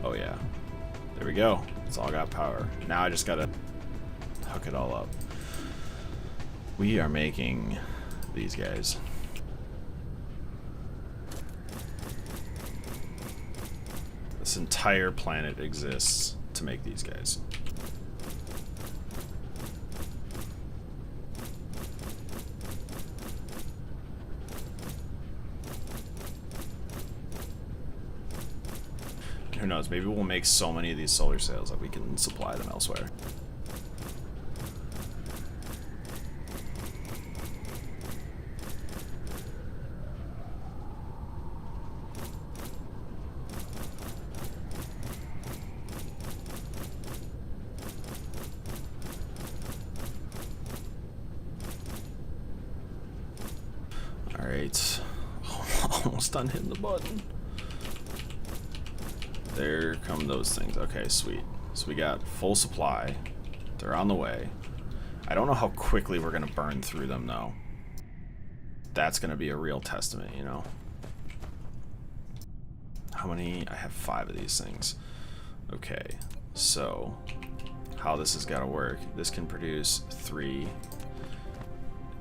Oh yeah, there we go. It's all got power. Now I just gotta hook it all up. We are making these guys. This entire planet exists to make these guys. Who knows, maybe we'll make so many of these solar sails that we can supply them elsewhere. Alright. Almost done hitting the button. There come those things. Okay, sweet. So we got full supply. They're on the way. I don't know how quickly we're going to burn through them, though. That's going to be a real testament, you know? How many? I have 5 of these things. Okay, so how this has got to work. This can produce 3.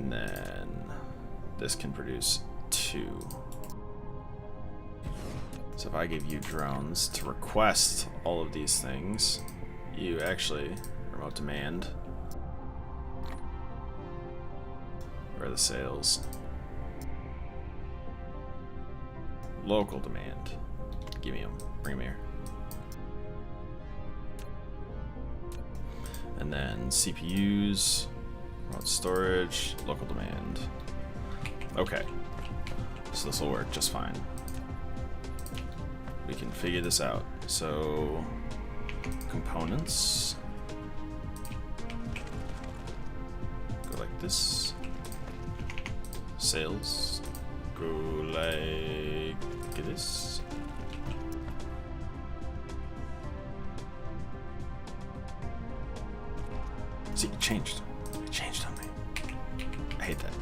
And then this can produce 2. So if I give you drones to request all of these things, you actually remote demand. Where are the sales? Local demand. Give me them. Bring them here. And then CPUs, remote storage, local demand. Okay. So this will work just fine. We can figure this out. So, components. Go like this. Sales. Go like this. See, it changed. It changed on me. I hate that.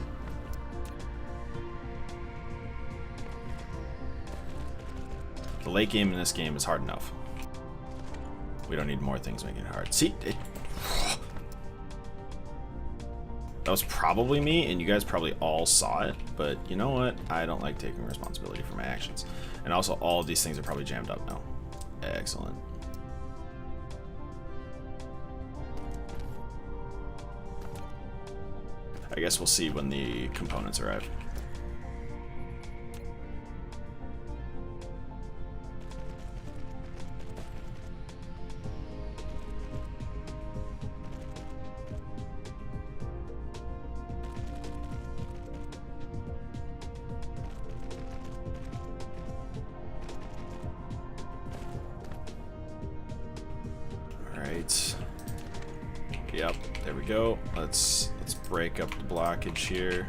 The late game in this game is hard enough. We don't need more things making it hard. See, that was probably me, and you guys probably all saw it, but you know what? I don't like taking responsibility for my actions. And also, all of these things are probably jammed up now. Excellent. I guess we'll see when the components arrive. Yep, there we go. Let's break up the blockage here.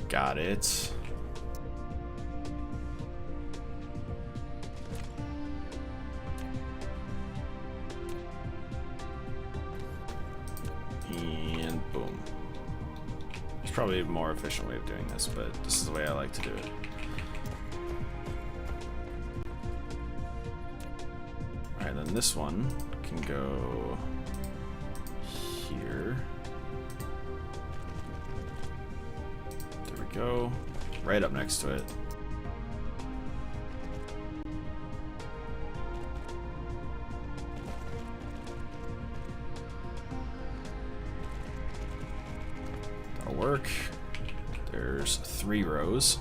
Got it. And boom. There's probably a more efficient way of doing this, but this is the way I like to do it. Alright, then this one can go here. There we go. Right up next to it. That'll work. There's 3 rows.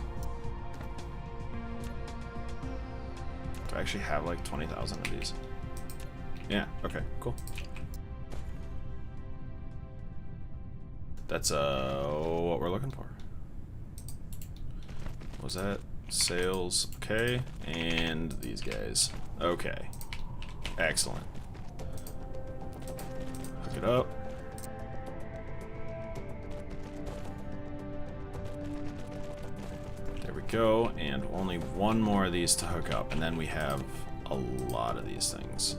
Do I actually have like 20,000 of these? Yeah, okay, cool. That's what we're looking for. What was that? Sales, okay. And these guys. Okay. Excellent. Hook it up. There we go, and only one more of these to hook up, and then we have a lot of these things.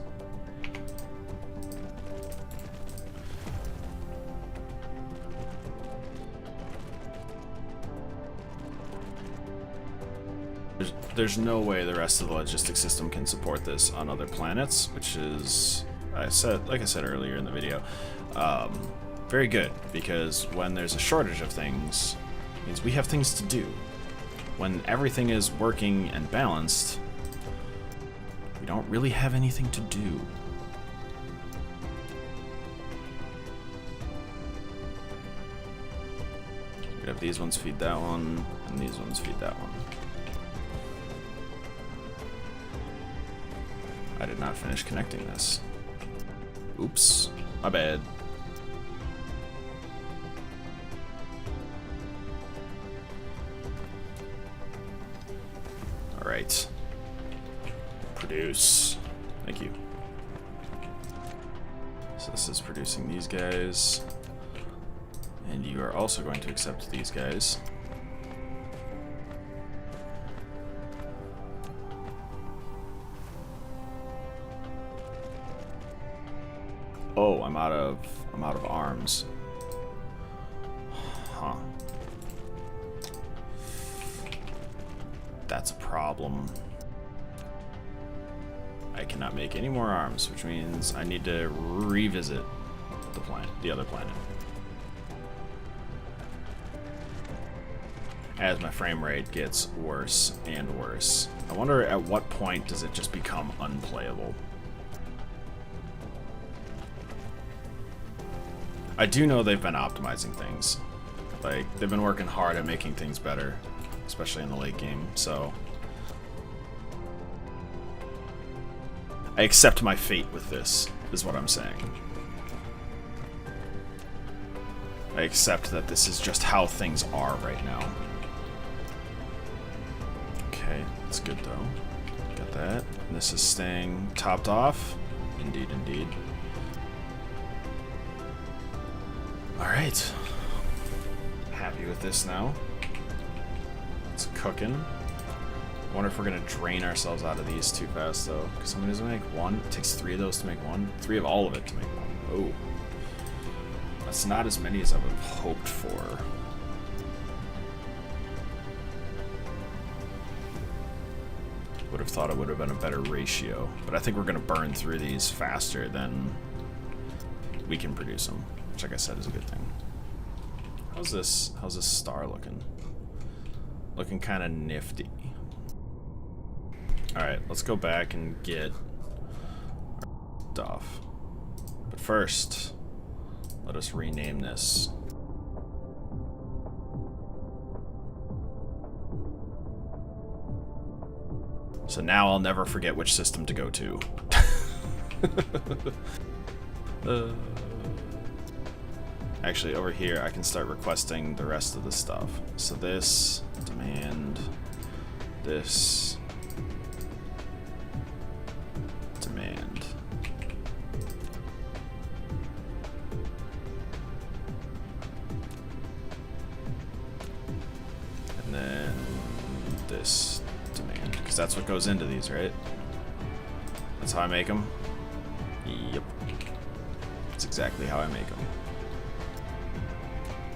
There's no way the rest of the logistics system can support this on other planets, which is, like I said earlier in the video, very good, because when there's a shortage of things, it means we have things to do. When everything is working and balanced, we don't really have anything to do. We'd have these ones feed that one, and these ones feed that one. I did not finish connecting this. Oops, my bad. All right. Produce. Thank you. So this is producing these guys. And you are also going to accept these guys. Oh, I'm out of arms. Huh. That's a problem. I cannot make any more arms, which means I need to revisit the other planet. As my frame rate gets worse and worse. I wonder at what point does it just become unplayable? I do know they've been optimizing things. Like, they've been working hard at making things better, especially in the late game, so I accept my fate with this, is what I'm saying. I accept that this is just how things are right now. Okay, that's good though. Got that. And this is staying topped off. Indeed, indeed. Alright. Happy with this now. It's cooking. I wonder if we're gonna drain ourselves out of these too fast though. Because somebody doesn't make one. It takes 3 of those to make one. 3 of all of it to make one. Oh. That's not as many as I would have hoped for. Would have thought it would have been a better ratio. But I think we're gonna burn through these faster than we can produce them. Which, like I said, is a good thing. How's this star looking? Looking kind of nifty. Alright, let's go back and get our stuff. But first, let us rename this. So now I'll never forget which system to go to. Actually, over here, I can start requesting the rest of the stuff. So this, demand, this, demand. this demand, because that's what goes into these, right? That's how I make them. Yep. That's exactly how I make them.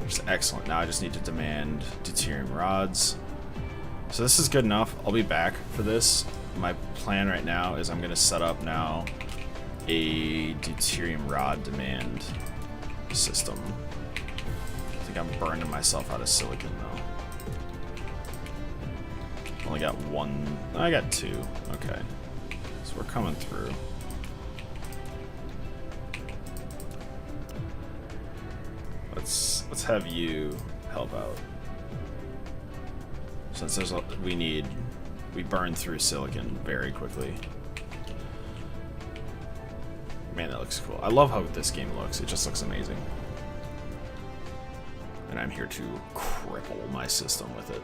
Which is excellent. Now I just need to demand deuterium rods. So this is good enough. I'll be back for this. My plan right now is I'm going to set up now a deuterium rod demand system. I think I'm burning myself out of silicon though. Only got one. I got two. Okay. So we're coming through. Let's have you help out. Since there's we burn through silicon very quickly. Man, that looks cool. I love how this game looks. It just looks amazing. And I'm here to cripple my system with it.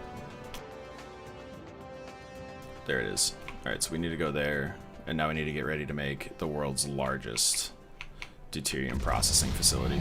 There it is. Alright, so we need to go there. And now we need to get ready to make the world's largest deuterium processing facility.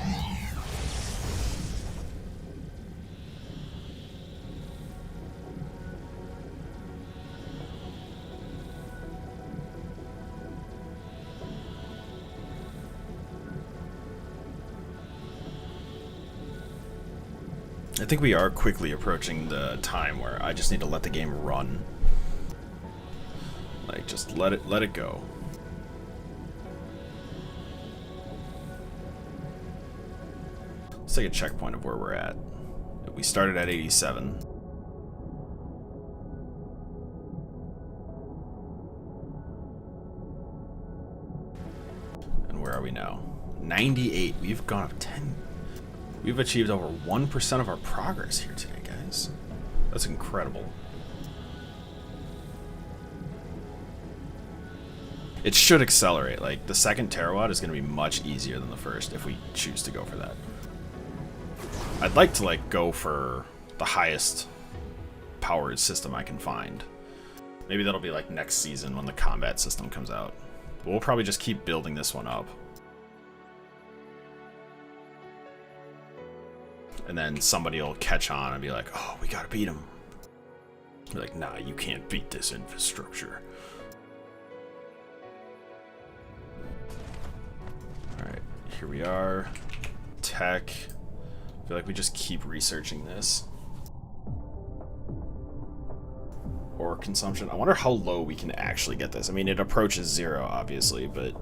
I think we are quickly approaching the time where I just need to let the game run. Like, just let it go. Let's take a checkpoint of where we're at. We started at 87. And where are we now? 98. We've gone up 10. We've achieved over 1% of our progress here today, guys. That's incredible. It should accelerate. Like, the second TerraWatt is going to be much easier than the first if we choose to go for that. I'd like to, like, go for the highest powered system I can find. Maybe that'll be, like, next season when the combat system comes out. But we'll probably just keep building this one up. And then somebody will catch on and be like, oh, we gotta beat him. Be like, nah, you can't beat this infrastructure. Alright, here we are. Tech. I feel like we just keep researching this. Ore consumption. I wonder how low we can actually get this. I mean, it approaches 0, obviously, but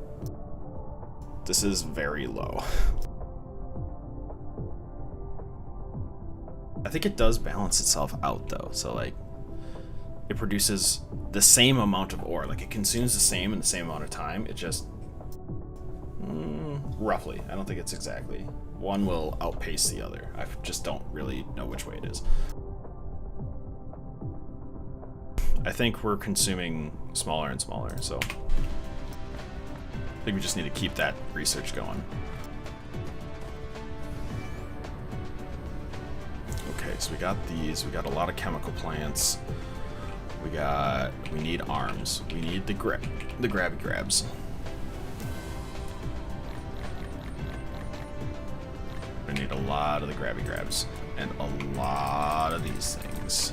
this is very low. I think it does balance itself out though, so like it produces the same amount of ore, like it consumes the same in the same amount of time. It just roughly, I don't think it's exactly. One will outpace the other. I just don't really know which way it is. I think we're consuming smaller and smaller, so I think we just need to keep that research going. Okay, so we got these. We got a lot of chemical plants. We need arms. We need the grabby grabs. We need a lot of the grabby grabs and a lot of these things.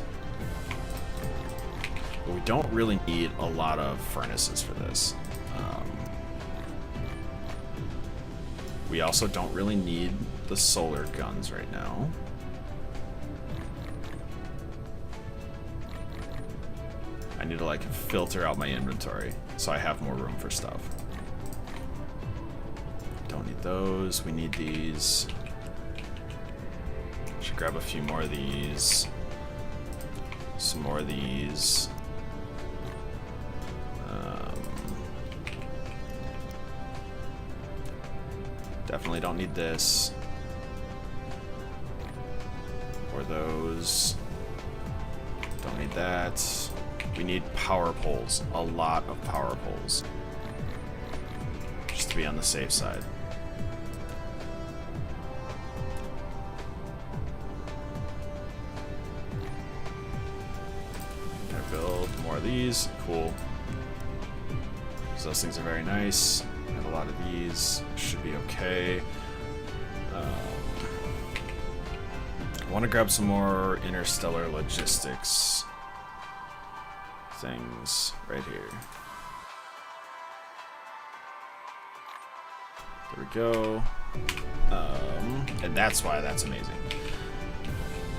But we don't really need a lot of furnaces for this. We also don't really need the solar guns right now. I need to like filter out my inventory so I have more room for stuff. Don't need those. We need these. Should grab a few more of these. Some more of these. Definitely don't need this. Or those. Don't need that. We need power poles. A lot of power poles. Just to be on the safe side. Can I build more of these? Cool. So those things are very nice. I have a lot of these. Should be okay. I want to grab some more interstellar logistics. things right here. There we go. And that's why that's amazing.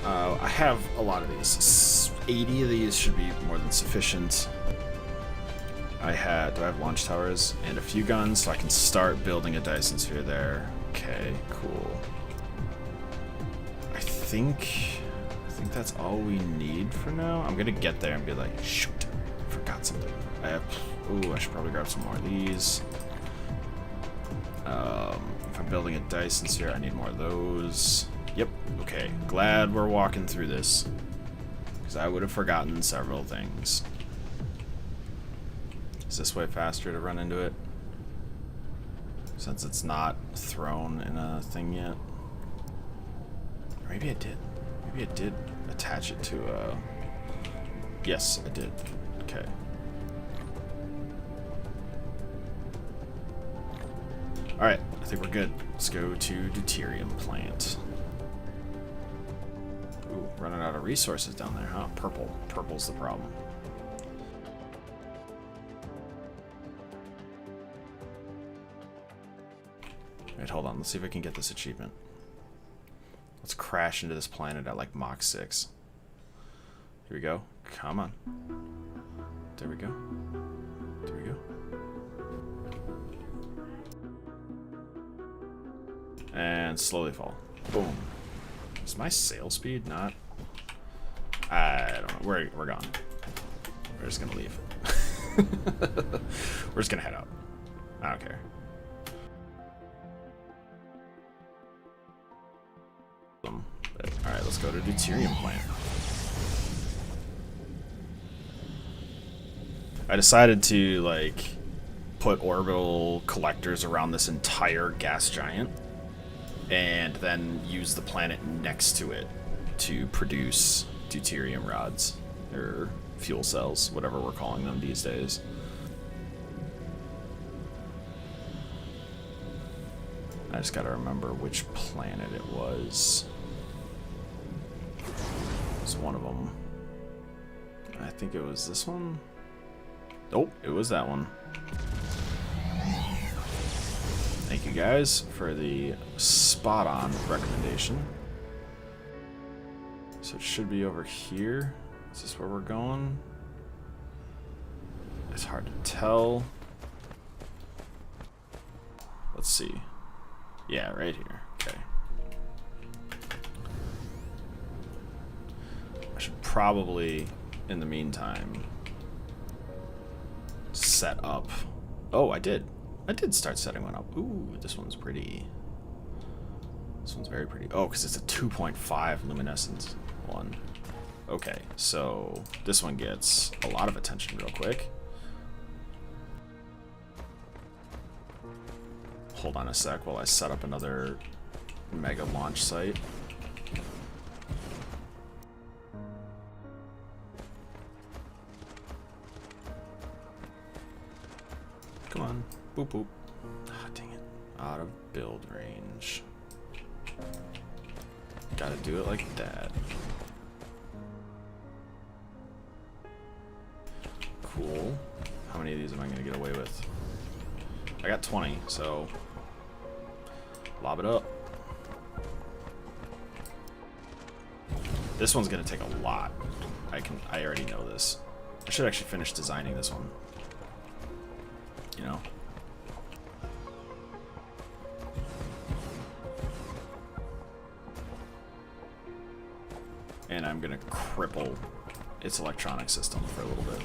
I have a lot of these. 80 of these should be more than sufficient. Do I have launch towers and a few guns, so I can start building a Dyson Sphere there. Okay, cool. I think that's all we need for now. I'm gonna get there and be like, shoot, I forgot something. I should probably grab some more of these. If I'm building a Dyson Sphere, I need more of those. Yep, okay. Glad we're walking through this, because I would have forgotten several things. Is this way faster to run into it? Since it's not thrown in a thing yet. Or maybe I did. Maybe I did attach it to a... Yes, I did. Okay. Alright, I think we're good. Let's go to deuterium plant. Ooh, running out of resources down there, huh? Purple. Purple's the problem. Wait, hold on. Let's see if I can get this achievement. Let's crash into this planet at like Mach 6. Here we go. Come on. There we go. There we go. And slowly fall. Boom. Is my sail speed not? I don't know. We're gone. We're just gonna leave. We're just gonna head out. I don't care. Alright, let's go to deuterium plant. I decided to like put orbital collectors around this entire gas giant and then use the planet next to it to produce deuterium rods or fuel cells, whatever we're calling them these days. I just gotta remember which planet it was. It's one of them. I think it was this one. Oh, it was that one. Thank you guys for the spot-on recommendation. So it should be over here. Is this where we're going? It's hard to tell. Let's see. Yeah, right here. Okay. I should probably, in the meantime, set up. Oh, I did. I did start setting one up. Ooh, this one's pretty. This one's very pretty. Oh, because it's a 2.5 luminescence one. Okay, so this one gets a lot of attention real quick. Hold on a sec while I set up another mega launch site. Come on. Boop boop. Ah, dang it. Out of build range. Gotta do it like that. Cool. How many of these am I gonna get away with? I got 20, so lob it up. This one's gonna take a lot. I already know this. I should actually finish designing this one. You know? And I'm gonna cripple its electronic system for a little bit.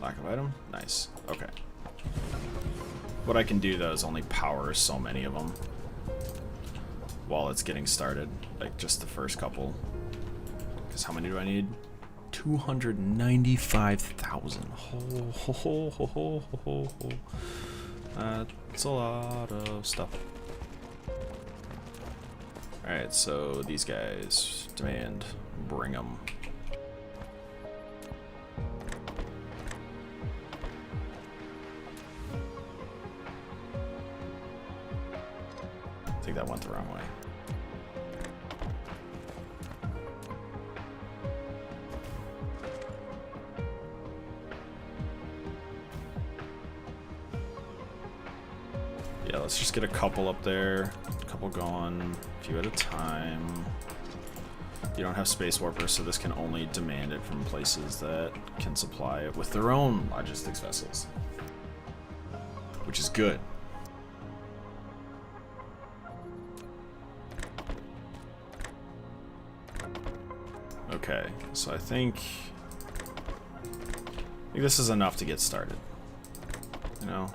Lack of item? Nice. Okay. What I can do though is only power so many of them while it's getting started, like just the first couple. Because how many do I need? 295,000. Ho, ho, ho, ho, ho, ho, ho. That's a lot of stuff. Alright, so these guys demand bring them. I think that went the wrong way. Yeah, let's just get a couple up there. A couple going. A few at a time. You don't have space warpers, so this can only demand it from places that can supply it with their own logistics vessels. Which is good. Okay, so I think this is enough to get started. You know?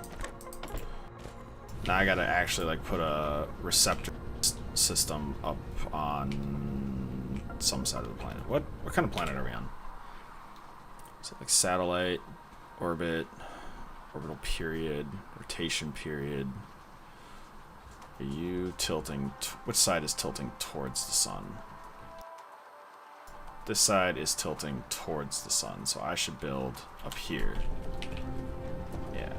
Now I gotta actually like put a receptor system up on some side of the planet. What kind of planet are we on? Is it like satellite, orbit, orbital period, rotation period? Are you tilting? Which side is tilting towards the sun? This side is tilting towards the sun, so I should build up here. Yeah,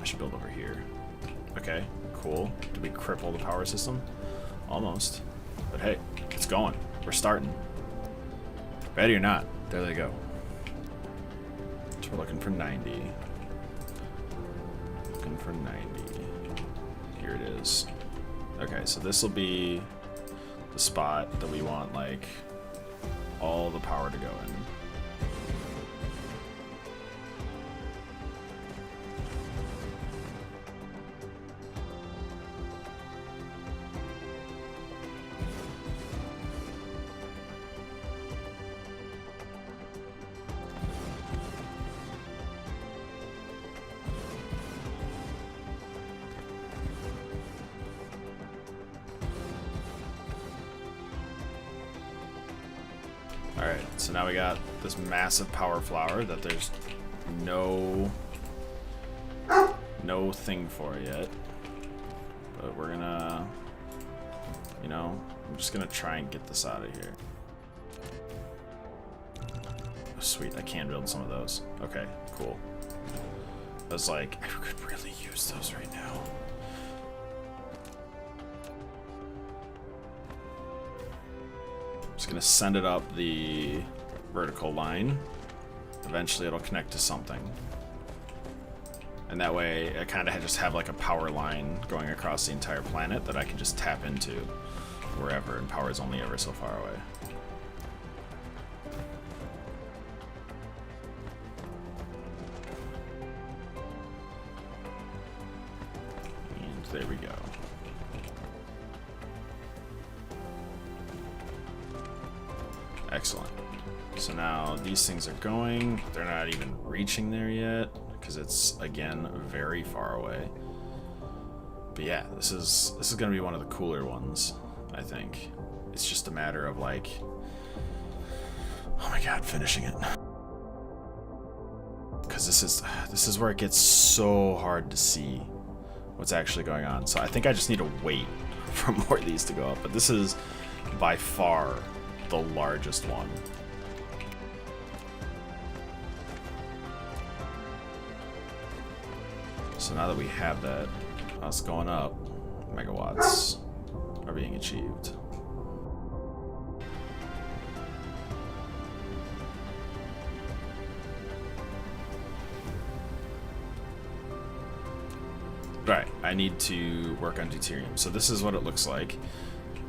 I should build over here. Okay, cool. Did we cripple the power system? Almost. But hey, it's going. We're starting. Ready or not, there they go. So we're looking for 90. Looking for 90. Here it is. Okay, so this will be the spot that we want, like, all the power to go in. Alright, so now we got this massive power flower that there's no thing for yet. But we're gonna, you know, I'm just gonna try and get this out of here. Oh, sweet, I can build some of those. Okay, cool. I was like, I could really use those right now. Just gonna send it up the vertical line. Eventually it'll connect to something. And that way I kind of just have like a power line going across the entire planet that I can just tap into wherever, and power is only ever so far away. And there we go. Excellent. So now these things are going. They're not even reaching there yet because it's, again, very far away. But yeah, this is gonna be one of the cooler ones, I think. It's just a matter of like, oh my god, finishing it. Because this is where it gets so hard to see what's actually going on. So I think I just need to wait for more of these to go up. But this is by far the largest one. So now that we have that, us going up, megawatts are being achieved. Right, I need to work on deuterium. So this is what it looks like.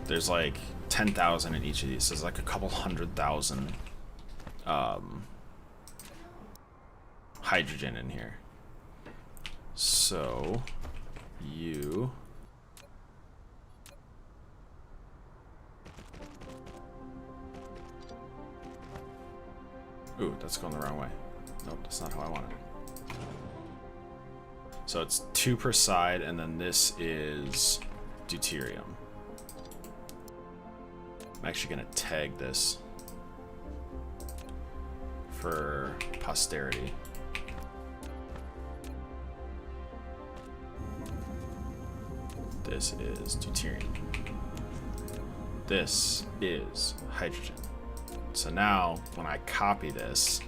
There's like 10,000 in each of these. So there's like a couple 100,000 hydrogen in here. So you ooh, that's going the wrong way. Nope, that's not how I want it. So it's 2 per side, and then this is deuterium. I'm actually gonna tag this for posterity. This is deuterium. This is hydrogen. So now, when I copy this,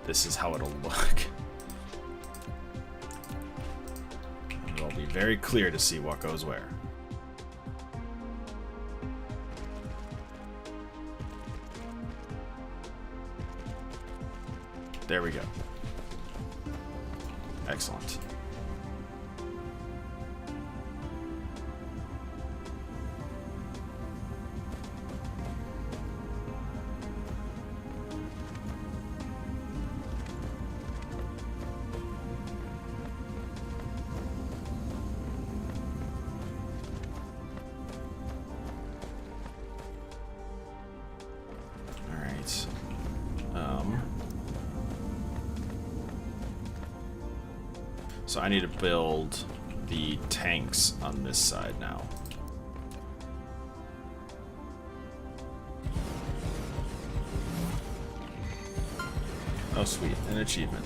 this is how it'll look. It'll be very clear to see what goes where. There we go. Excellent. So I need to build the tanks on this side now. Oh sweet, an achievement.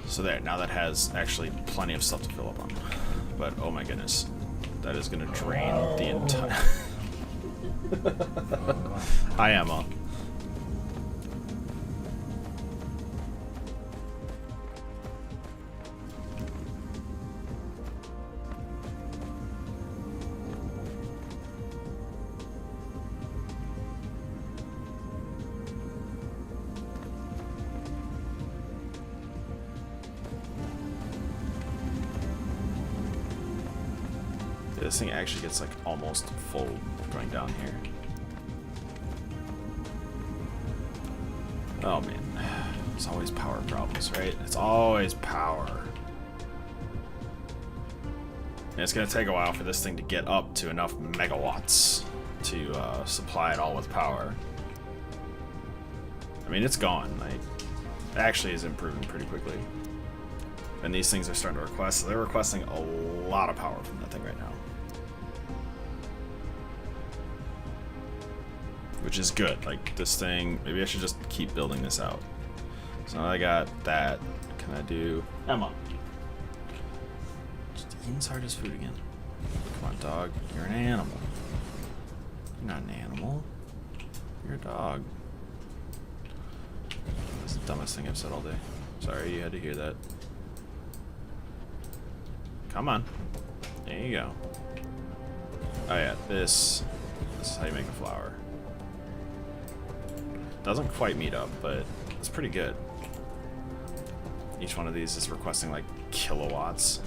So there, now that has actually plenty of stuff to fill up on. But oh my goodness, that is gonna drain the entire... Hi Emma. This thing actually gets like almost full going down here. Oh man, it's always power problems, right? It's always power. And it's gonna take a while for this thing to get up to enough megawatts to supply it all with power. I mean, it's gone. Like, it actually is improving pretty quickly. And these things are starting to request, so they're requesting a lot of power from that thing right now. Which is good. Like, this thing, maybe I should just keep building this out. So now I got that. Can I do Emma? Just inside his food again. Come on, dog. You're an animal. You're not an animal. You're a dog. That's the dumbest thing I've said all day. Sorry you had to hear that. Come on. There you go. Oh yeah, this is how you make a flower. Doesn't quite meet up, but it's pretty good. Each one of these is requesting like kilowatts.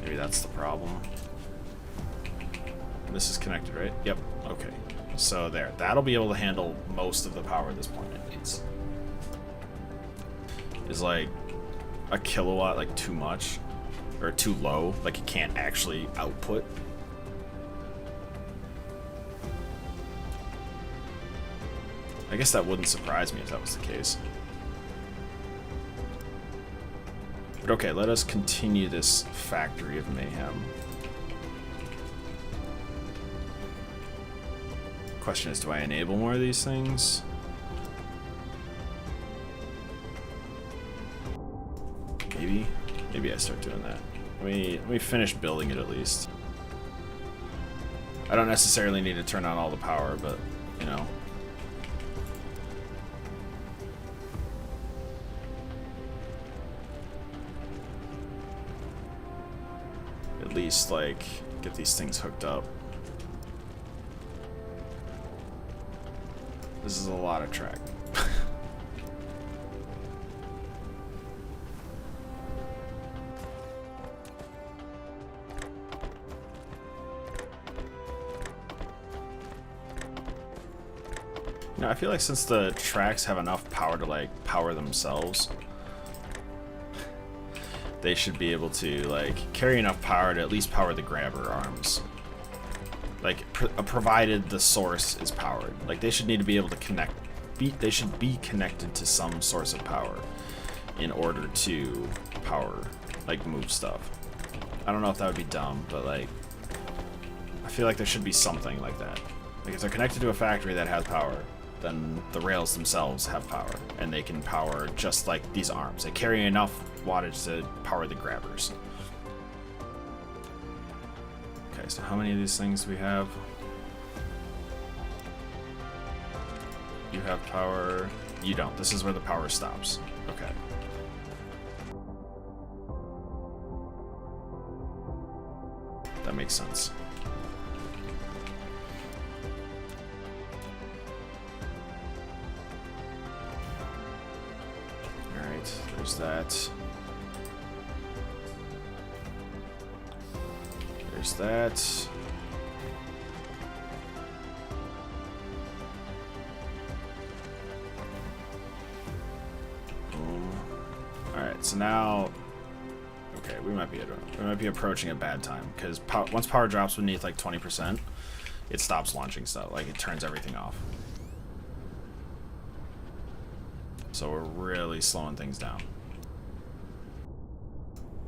Maybe that's the problem. This is connected, right? Yep. Okay. So there. That'll be able to handle most of the power this planet needs. Is like a kilowatt like too much? Or too low? Like it can't actually output? I guess that wouldn't surprise me if that was the case. But okay, let us continue this factory of mayhem. Question is, do I enable more of these things? Maybe. Maybe I start doing that. Let me finish building it at least. I don't necessarily need to turn on all the power, but, you know. At least, like, get these things hooked up. This is a lot of track. You know, I feel like since the tracks have enough power to, like, power themselves, they should be able to, like, carry enough power to at least power the grabber arms. Like, provided the source is powered. Like, they should need to be able to connect. They should be connected to some source of power in order to power, like, move stuff. I don't know if that would be dumb, but, like, I feel like there should be something like that. Like, if they're connected to a factory that has power, then the rails themselves have power, and they can power just like these arms. They carry enough wattage to power the grabbers. Okay, so how many of these things do we have? You have power. You don't. This is where the power stops. Okay. That makes sense. There's that. There's that. Boom. Alright, so now... Okay, Okay, we might be approaching a bad time because once power drops beneath like 20%, it stops launching stuff. Like it turns everything off. So we're really slowing things down.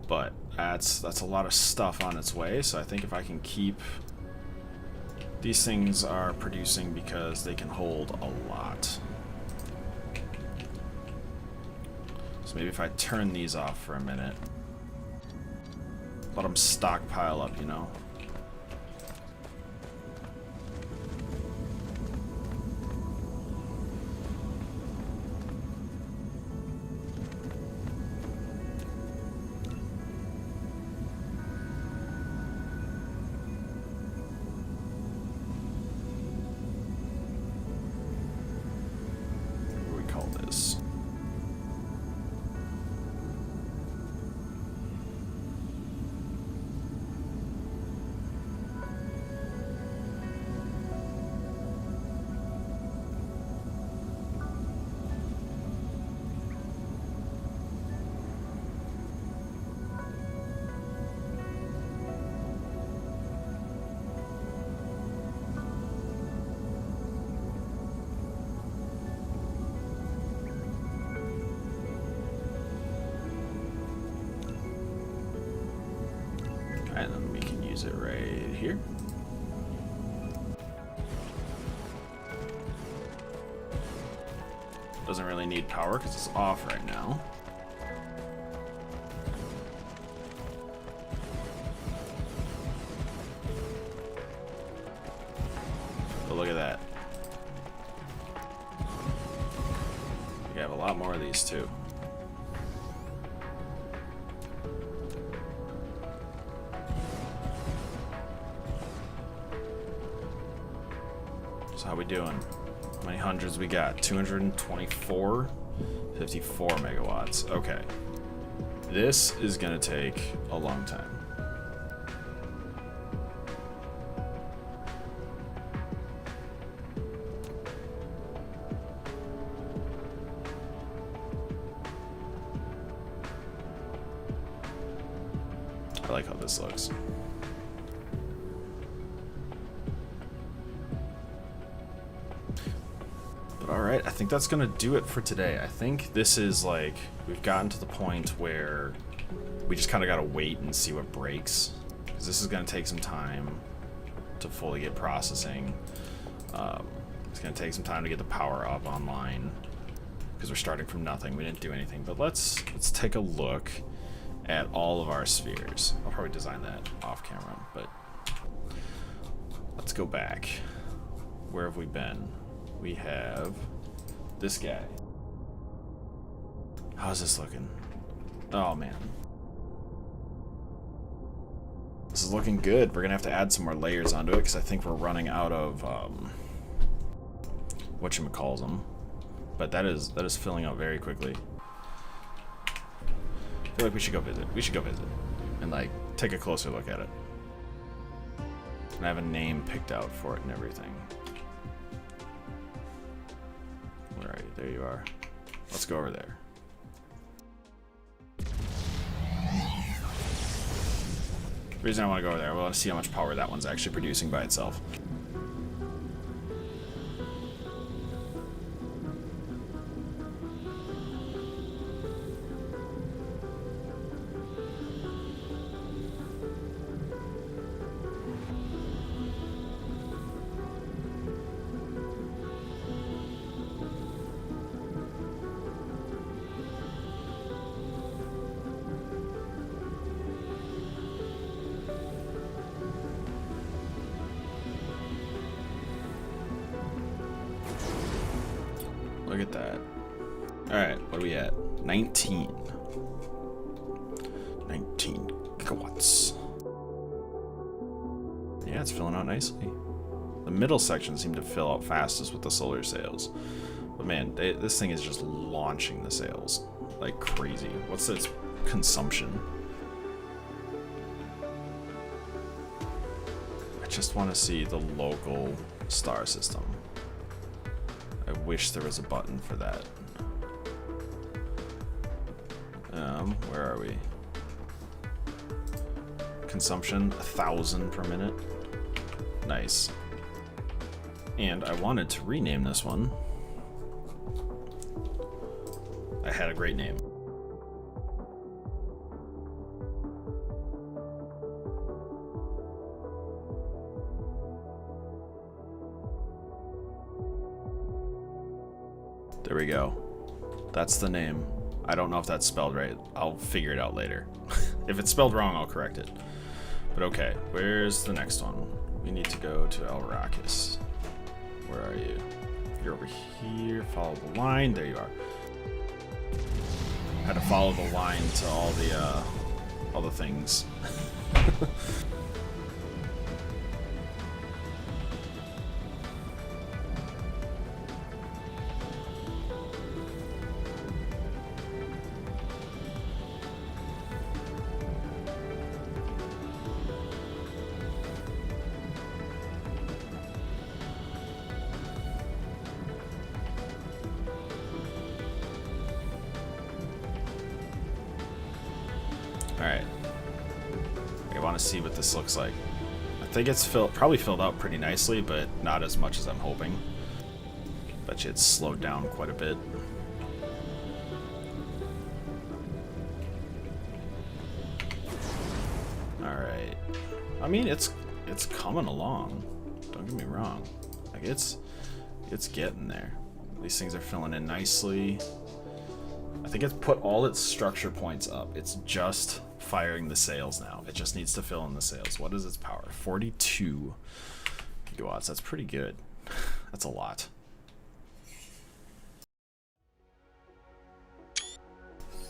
But that's a lot of stuff on its way. So I think if I can keep these things are producing because they can hold a lot. So maybe if I turn these off for a minute, let them stockpile up, you know? What do we call this? And then we can use it right here. Doesn't really need power because it's off right now. But look at that. We have a lot more of these too. So how we doing? How many hundreds we got? 224? 54 megawatts. Okay. This is gonna take a long time. I like how this looks. Alright, I think that's gonna do it for today. I think this is like, we've gotten to the point where we just kind of gotta wait and see what breaks. Because this is gonna take some time to fully get processing. It's gonna take some time to get the power up online. Because we're starting from nothing, we didn't do anything. But let's take a look at all of our spheres. I'll probably design that off camera, but let's go back. Where have we been? We have this guy. How's this looking? Oh man. This is looking good. We're gonna have to add some more layers onto it because I think we're running out of whatchamacalls. But that is filling up very quickly. I feel like we should go visit. We should go visit and like take a closer look at it. And I have a name picked out for it and everything. Where are you? There you are. Let's go over there. The reason I want to go over there, I want to see how much power that one's actually producing by itself. Look at that. Alright, what are we at? 19. 19 gigawatts. Yeah, it's filling out nicely. The middle section seemed to fill out fastest with the solar sails. But man, this thing is just launching the sails like crazy. What's its consumption? I just want to see the local star system. I wish there was a button for that. Where are we? consumption, 1,000 per minute. Nice. And I wanted to rename this one. I had a great name. There we go. That's the name. I don't know if that's spelled right. I'll figure it out later. If it's spelled wrong, I'll correct it. But okay, where's the next one? We need to go to El Rakis. Where are you? You're over here. Follow the line. There you are. Had to follow the line to all the things. Alright. I want to see what this looks like. I think it's probably filled out pretty nicely, but not as much as I'm hoping. Bet you it's slowed down quite a bit. Alright. I mean, it's coming along. Don't get me wrong. Like, it's getting there. These things are filling in nicely. I think it's put all its structure points up. It's just firing the sails now. It just needs to fill in the sails. What is its power? 42 gigawatts. That's pretty good. That's a lot.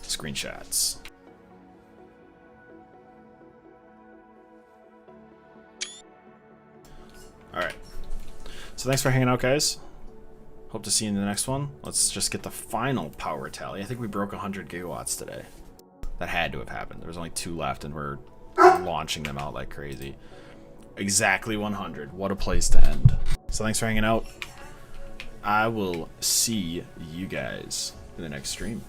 Screenshots. Alright. So thanks for hanging out, guys. Hope to see you in the next one. Let's just get the final power tally. I think we broke 100 gigawatts today. That had to have happened. There was only 2 left, and we're launching them out like crazy. Exactly 100. What a place to end. So thanks for hanging out. I will see you guys in the next stream.